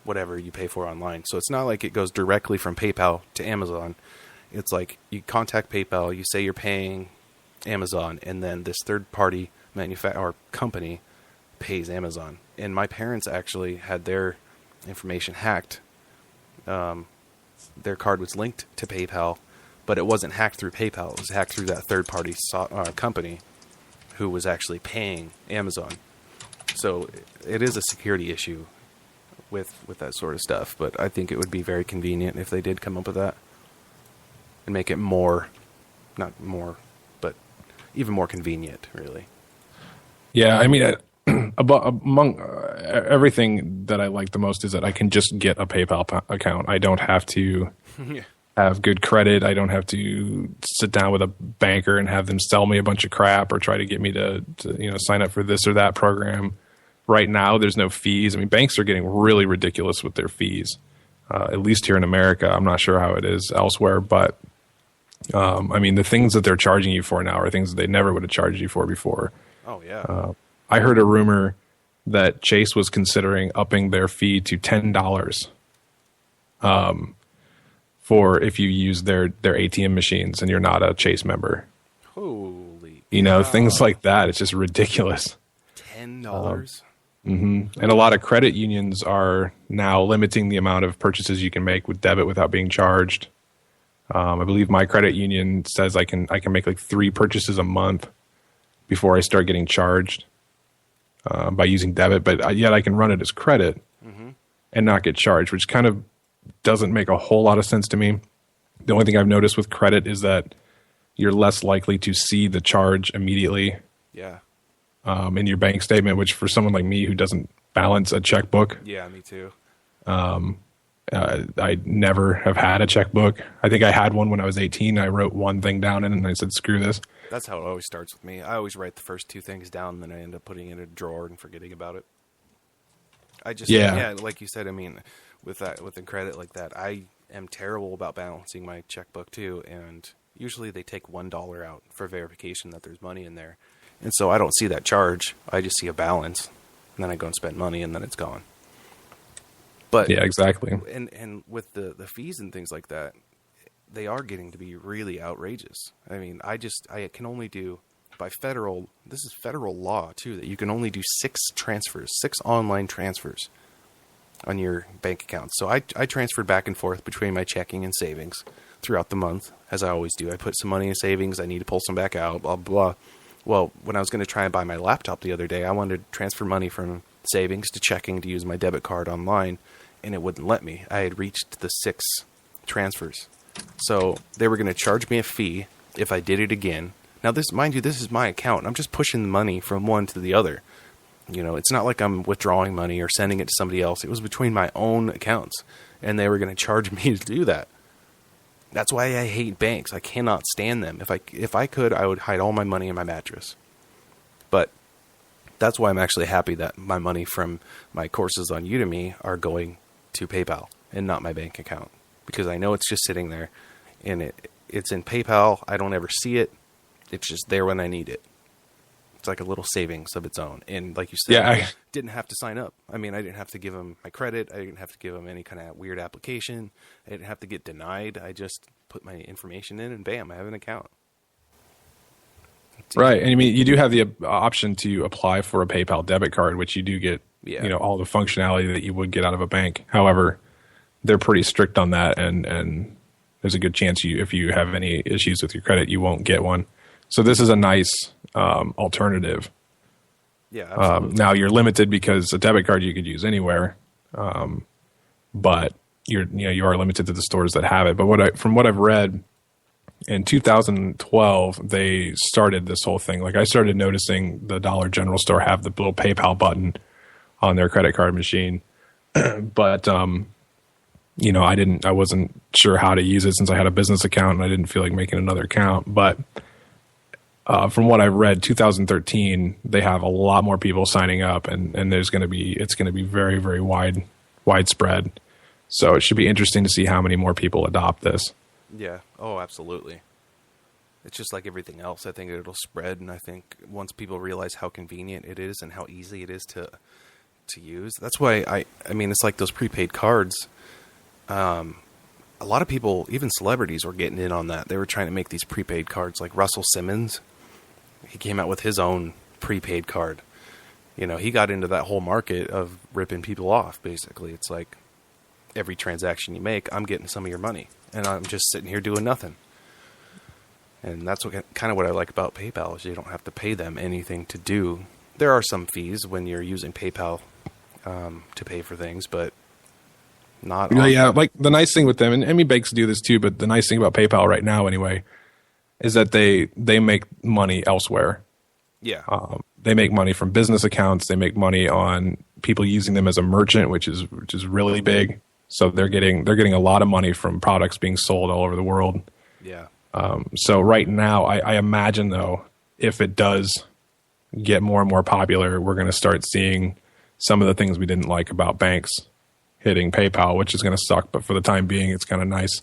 S5: whatever you pay for online. So it's not like it goes directly from PayPal to Amazon. It's like you contact PayPal, you say you're paying Amazon, and then this third party or company pays Amazon. And my parents actually had their information hacked. Their card was linked to PayPal, but it wasn't hacked through PayPal. It was hacked through that third party company who was actually paying Amazon. So it is a security issue with that sort of stuff, but I think it would be very convenient if they did come up with that and make it even more convenient, really.
S6: Yeah, I mean, among everything that I like the most is that I can just get a PayPal account. I don't have to have good credit. I don't have to sit down with a banker and have them sell me a bunch of crap or try to get me to sign up for this or that program. Right now, there's no fees. I mean, banks are getting really ridiculous with their fees, at least here in America. I'm not sure how it is elsewhere, but I mean, the things that they're charging you for now are things that they never would have charged you for before.
S5: Oh, yeah.
S6: I heard a rumor that Chase was considering upping their fee to $10 for if you use their ATM machines and you're not a Chase member.
S5: Holy
S6: things like that. It's just ridiculous.
S5: $10?
S6: And a lot of credit unions are now limiting the amount of purchases you can make with debit without being charged. I believe my credit union says I can make like 3 purchases a month before I start getting charged by using debit, but yet I can run it as credit and not get charged, which kind of doesn't make a whole lot of sense to me. The only thing I've noticed with credit is that you're less likely to see the charge immediately.
S5: Yeah.
S6: In your bank statement, which for someone like me who doesn't balance a checkbook.
S5: Yeah, me too.
S6: I never have had a checkbook. I think I had one when I was 18. I wrote one thing down in it and I said, screw this.
S5: That's how it always starts with me. I always write the first 2 things down, and then I end up putting it in a drawer and forgetting about it. Yeah, like you said, I mean, with the credit like that, I am terrible about balancing my checkbook too, and usually they take $1 out for verification that there's money in there. And so I don't see that charge. I just see a balance, and then I go and spend money, and then it's gone. But
S6: yeah, exactly.
S5: And with the fees and things like that, they are getting to be really outrageous. I mean, I can only do this is federal law too, that you can only do 6 online transfers on your bank account. So I transferred back and forth between my checking and savings throughout the month, as I always do. I put some money in savings. I need to pull some back out, blah, blah. Well, when I was going to try and buy my laptop the other day, I wanted to transfer money from savings to checking to use my debit card online, and it wouldn't let me. I had reached the 6 transfers. So they were going to charge me a fee if I did it again. Now, mind you, this is my account. I'm just pushing the money from one to the other. It's not like I'm withdrawing money or sending it to somebody else. It was between my own accounts. and they were going to charge me to do that. That's why I hate banks. I cannot stand them. If I could, I would hide all my money in my mattress. But that's why I'm actually happy that my money from my courses on Udemy are going to PayPal and not my bank account, because I know it's just sitting there, and it's in PayPal. I don't ever see it. It's just there when I need it. It's like a little savings of its own. And like you said, I didn't have to sign up. I mean, I didn't have to give them my credit. I didn't have to give them any kind of weird application. I didn't have to get denied. I just put my information in and bam, I have an account.
S6: Right. And I mean, you do have the option to apply for a PayPal debit card, which you do get, all the functionality that you would get out of a bank. However, they're pretty strict on that. And there's a good chance if you have any issues with your credit, you won't get one. So this is a nice alternative.
S5: Yeah, absolutely.
S6: Now you're limited because a debit card you could use anywhere, but you are limited to the stores that have it. But from what I've read, in 2012 they started this whole thing. Like I started noticing the Dollar General store have the little PayPal button on their credit card machine, but I wasn't sure how to use it since I had a business account and I didn't feel like making another account, but. From what I've read, 2013, they have a lot more people signing up, and it's going to be very, very widespread. So it should be interesting to see how many more people adopt this.
S5: Yeah. Oh, absolutely. It's just like everything else. I think it'll spread, and I think once people realize how convenient it is and how easy it is to use, that's why I mean, it's like those prepaid cards. A lot of people, even celebrities, were getting in on that. They were trying to make these prepaid cards, like Russell Simmons. He came out with his own prepaid card. He got into that whole market of ripping people off, basically. It's like every transaction you make, I'm getting some of your money, and I'm just sitting here doing nothing. And that's kind of what I like about PayPal, is you don't have to pay them anything to do. There are some fees when you're using PayPal to pay for things, but not all.
S6: Yeah, like the nice thing with them, and I mean banks do this too, but the nice thing about PayPal right now anyway, is that they make money elsewhere.
S5: Yeah.
S6: They make money from business accounts. They make money on people using them as a merchant, which is really big. So they're getting a lot of money from products being sold all over the world.
S5: Yeah.
S6: So right now, I imagine though, if it does get more and more popular, we're going to start seeing some of the things we didn't like about banks hitting PayPal, which is going to suck. But for the time being, it's kind of nice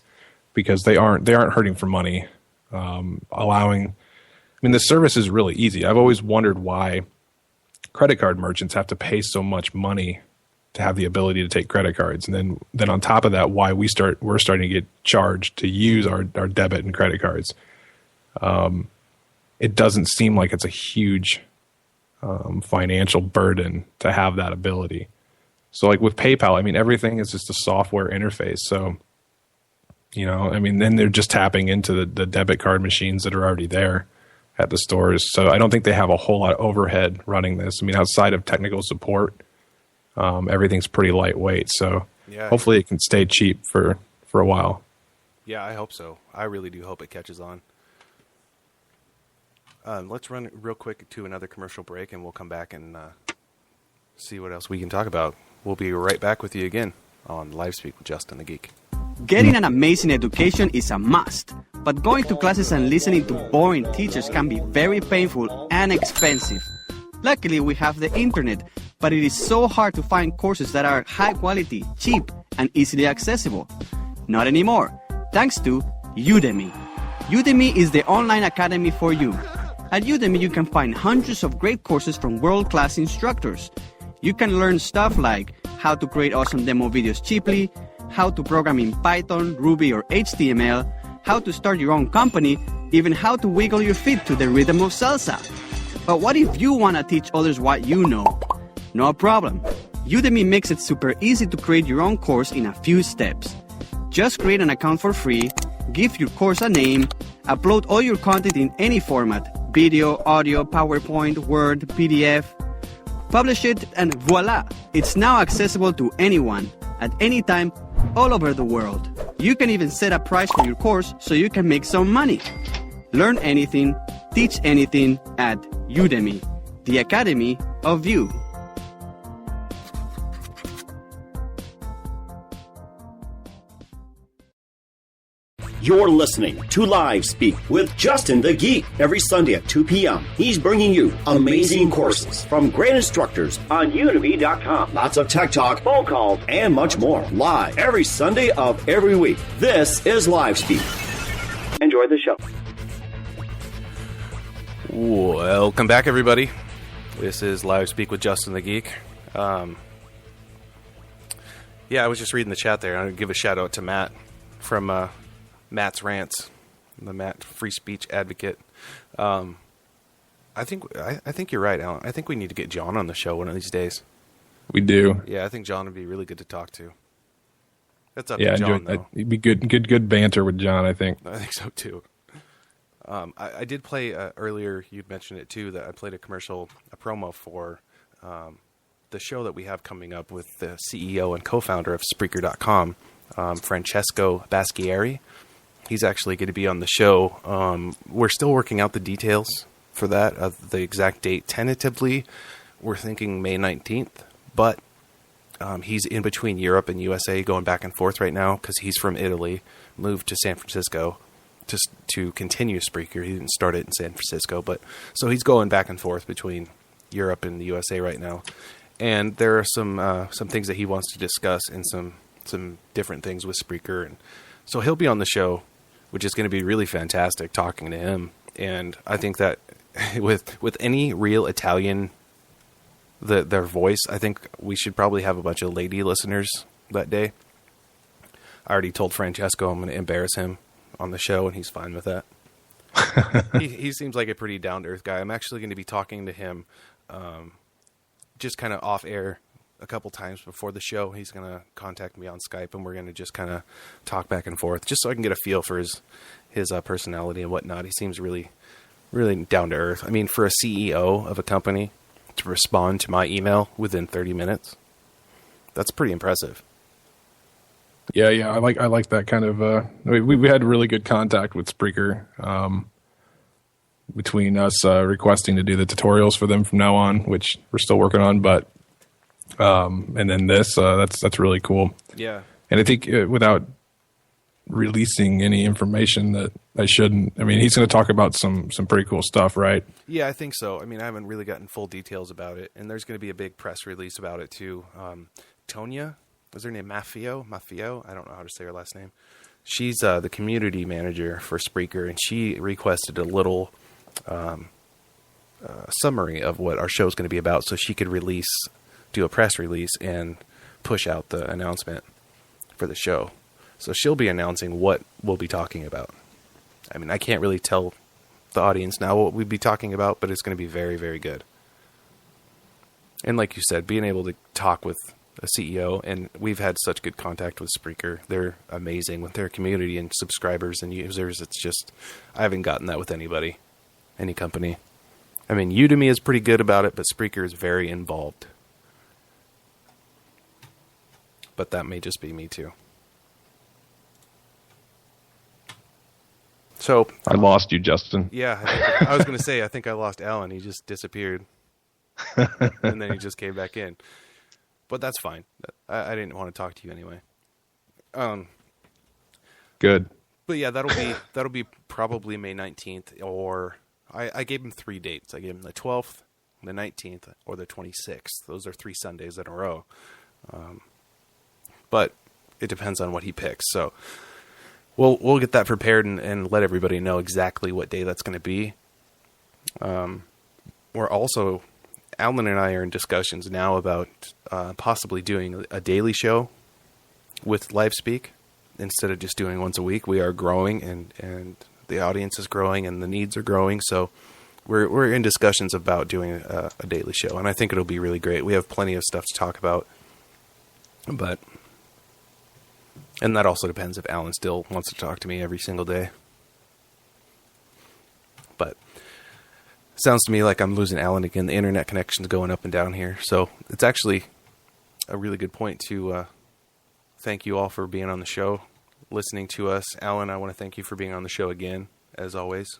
S6: because they aren't hurting for money. The service is really easy. I've always wondered why credit card merchants have to pay so much money to have the ability to take credit cards. And then on top of that, why we're starting to get charged to use our debit and credit cards. It doesn't seem like it's a huge financial burden to have that ability. So like with PayPal, I mean, everything is just a software interface. So, then they're just tapping into the debit card machines that are already there at the stores. So I don't think they have a whole lot of overhead running this. I mean, outside of technical support, everything's pretty lightweight. So hopefully it can stay cheap for a while.
S5: Yeah, I hope so. I really do hope it catches on. Let's run real quick to another commercial break, and we'll come back and see what else we can talk about. We'll be right back with you again on Live Speak with Justin the Geek.
S9: Getting an amazing education is a must, but going to classes and listening to boring teachers can be very painful and expensive. Luckily, we have the internet, but it is so hard to find courses that are high quality, cheap, and easily accessible. Not anymore, thanks to Udemy. Udemy is the online academy for you. At Udemy, you can find hundreds of great courses from world-class instructors. You can learn stuff like how to create awesome demo videos cheaply, how to program in Python, Ruby, or HTML, how to start your own company, even how to wiggle your feet to the rhythm of salsa. But what if you want to teach others what you know? No problem. Udemy makes it super easy to create your own course in a few steps. Just create an account for free, give your course a name, upload all your content in any format, video, audio, PowerPoint, Word, PDF, publish it, and voila! It's now accessible to anyone, at any time, all over the world. You can even set a price for your course so you can make some money. Learn anything, teach anything at Udemy, the Academy of You.
S2: You're listening to Live Speak with Justin the Geek every Sunday at 2 p.m. He's bringing you amazing courses from great instructors on Udemy.com. Lots of tech talk, phone calls, and much more. Live every Sunday of every week. This is Live Speak. Enjoy the show.
S5: Welcome back, everybody. This is Live Speak with Justin the Geek. I was just reading the chat there. I'm going to give a shout out to Matt from Matt's Rants, the Matt Free Speech Advocate. I think you're right, Alan. I think we need to get John on the show one of these days.
S6: We do.
S5: Yeah, I think John would be really good to talk to. That's up to John, though.
S6: It'd be good banter with John, I think.
S5: I think so, too. I did play earlier, you'd mentioned it, too, that I played a promo for the show that we have coming up with the CEO and co-founder of Spreaker.com, Francesco Baschieri. He's actually going to be on the show. We're still working out the details for that. The exact date, tentatively, we're thinking May 19th, but he's in between Europe and USA, going back and forth right now because he's from Italy, moved to San Francisco just to continue Spreaker. He didn't start it in San Francisco, but so he's going back and forth between Europe and the USA right now. And there are some things that he wants to discuss and some different things with Spreaker. And so he'll be on the show, which is going to be really fantastic talking to him. And I think that with any real Italian, their voice, I think we should probably have a bunch of lady listeners that day. I already told Francesco I'm going to embarrass him on the show, and he's fine with that. he seems like a pretty down-to-earth guy. I'm actually going to be talking to him just kind of off-air a couple times before the show. He's going to contact me on Skype, and we're going to just kind of talk back and forth, just so I can get a feel for his personality and whatnot. He seems really, really down-to-earth. I mean, for a CEO of a company to respond to my email within 30 minutes, that's pretty impressive.
S6: Yeah, I like that kind of. We had really good contact with Spreaker between us requesting to do the tutorials for them from now on, which we're still working on. But and then this, that's really cool.
S5: Yeah,
S6: and I think without releasing any information that I shouldn't, I mean, he's going to talk about some pretty cool stuff, right?
S5: Yeah, I think so. I mean, I haven't really gotten full details about it, and there's going to be a big press release about it too. Tonya. Was her name Maffio? I don't know how to say her last name. She's the community manager for Spreaker, and she requested a little summary of what our show is going to be about so she could do a press release and push out the announcement for the show. So she'll be announcing what we'll be talking about. I mean, I can't really tell the audience now what we'd be talking about, but it's going to be very, very good. And like you said, being able to talk with a CEO, and we've had such good contact with Spreaker. They're amazing with their community and subscribers and users. It's just, I haven't gotten that with any company. I mean, Udemy is pretty good about it, but Spreaker is very involved. But that may just be me too. So
S6: I lost you, Justin.
S5: Yeah, I was going to say, I think I lost Alan. He just disappeared. And then he just came back in. But that's fine. I didn't want to talk to you anyway.
S6: Good.
S5: But yeah, that'll be probably May 19th, or I gave him 3 dates. I gave him the 12th, the 19th, or the 26th. Those are 3 Sundays in a row. But it depends on what he picks. So we'll get that prepared and let everybody know exactly what day that's going to be. We're also, Alan and I are in discussions now about possibly doing a daily show with Live Speak instead of just doing once a week. We are growing, and the audience is growing, and the needs are growing. So we're in discussions about doing a daily show, and I think it'll be really great. We have plenty of stuff to talk about, and that also depends if Alan still wants to talk to me every single day. But sounds to me like I'm losing Alan again. The internet connection's going up and down here. So it's actually a really good point to thank you all for being on the show, listening to us. Alan, I want to thank you for being on the show again, as always.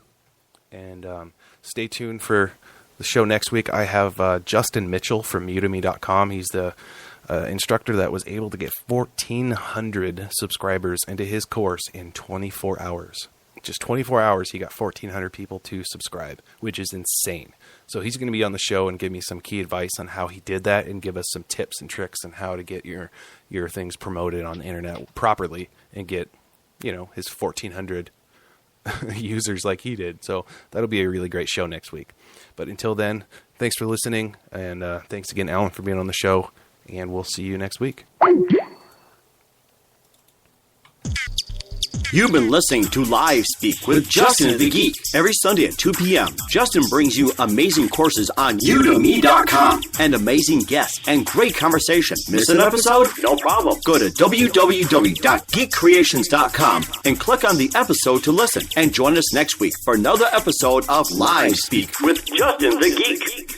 S5: And stay tuned for the show next week. I have Justin Mitchell from Udemy.com. He's the instructor that was able to get 1,400 subscribers into his course in 24 hours. Just 24 hours, he got 1,400 people to subscribe, which is insane. So he's going to be on the show and give me some key advice on how he did that and give us some tips and tricks on how to get your things promoted on the internet properly and get, his 1,400 users like he did. So that'll be a really great show next week. But until then, thanks for listening, and thanks again, Alan, for being on the show, and we'll see you next week.
S2: You've been listening to Live Speak with Justin the Geek. Every Sunday at 2 p.m., Justin brings you amazing courses on udemy.com and amazing guests and great conversation. Miss an episode? No problem. Go to www.geekcreations.com and click on the episode to listen. And join us next week for another episode of Live Speak with Justin the Geek.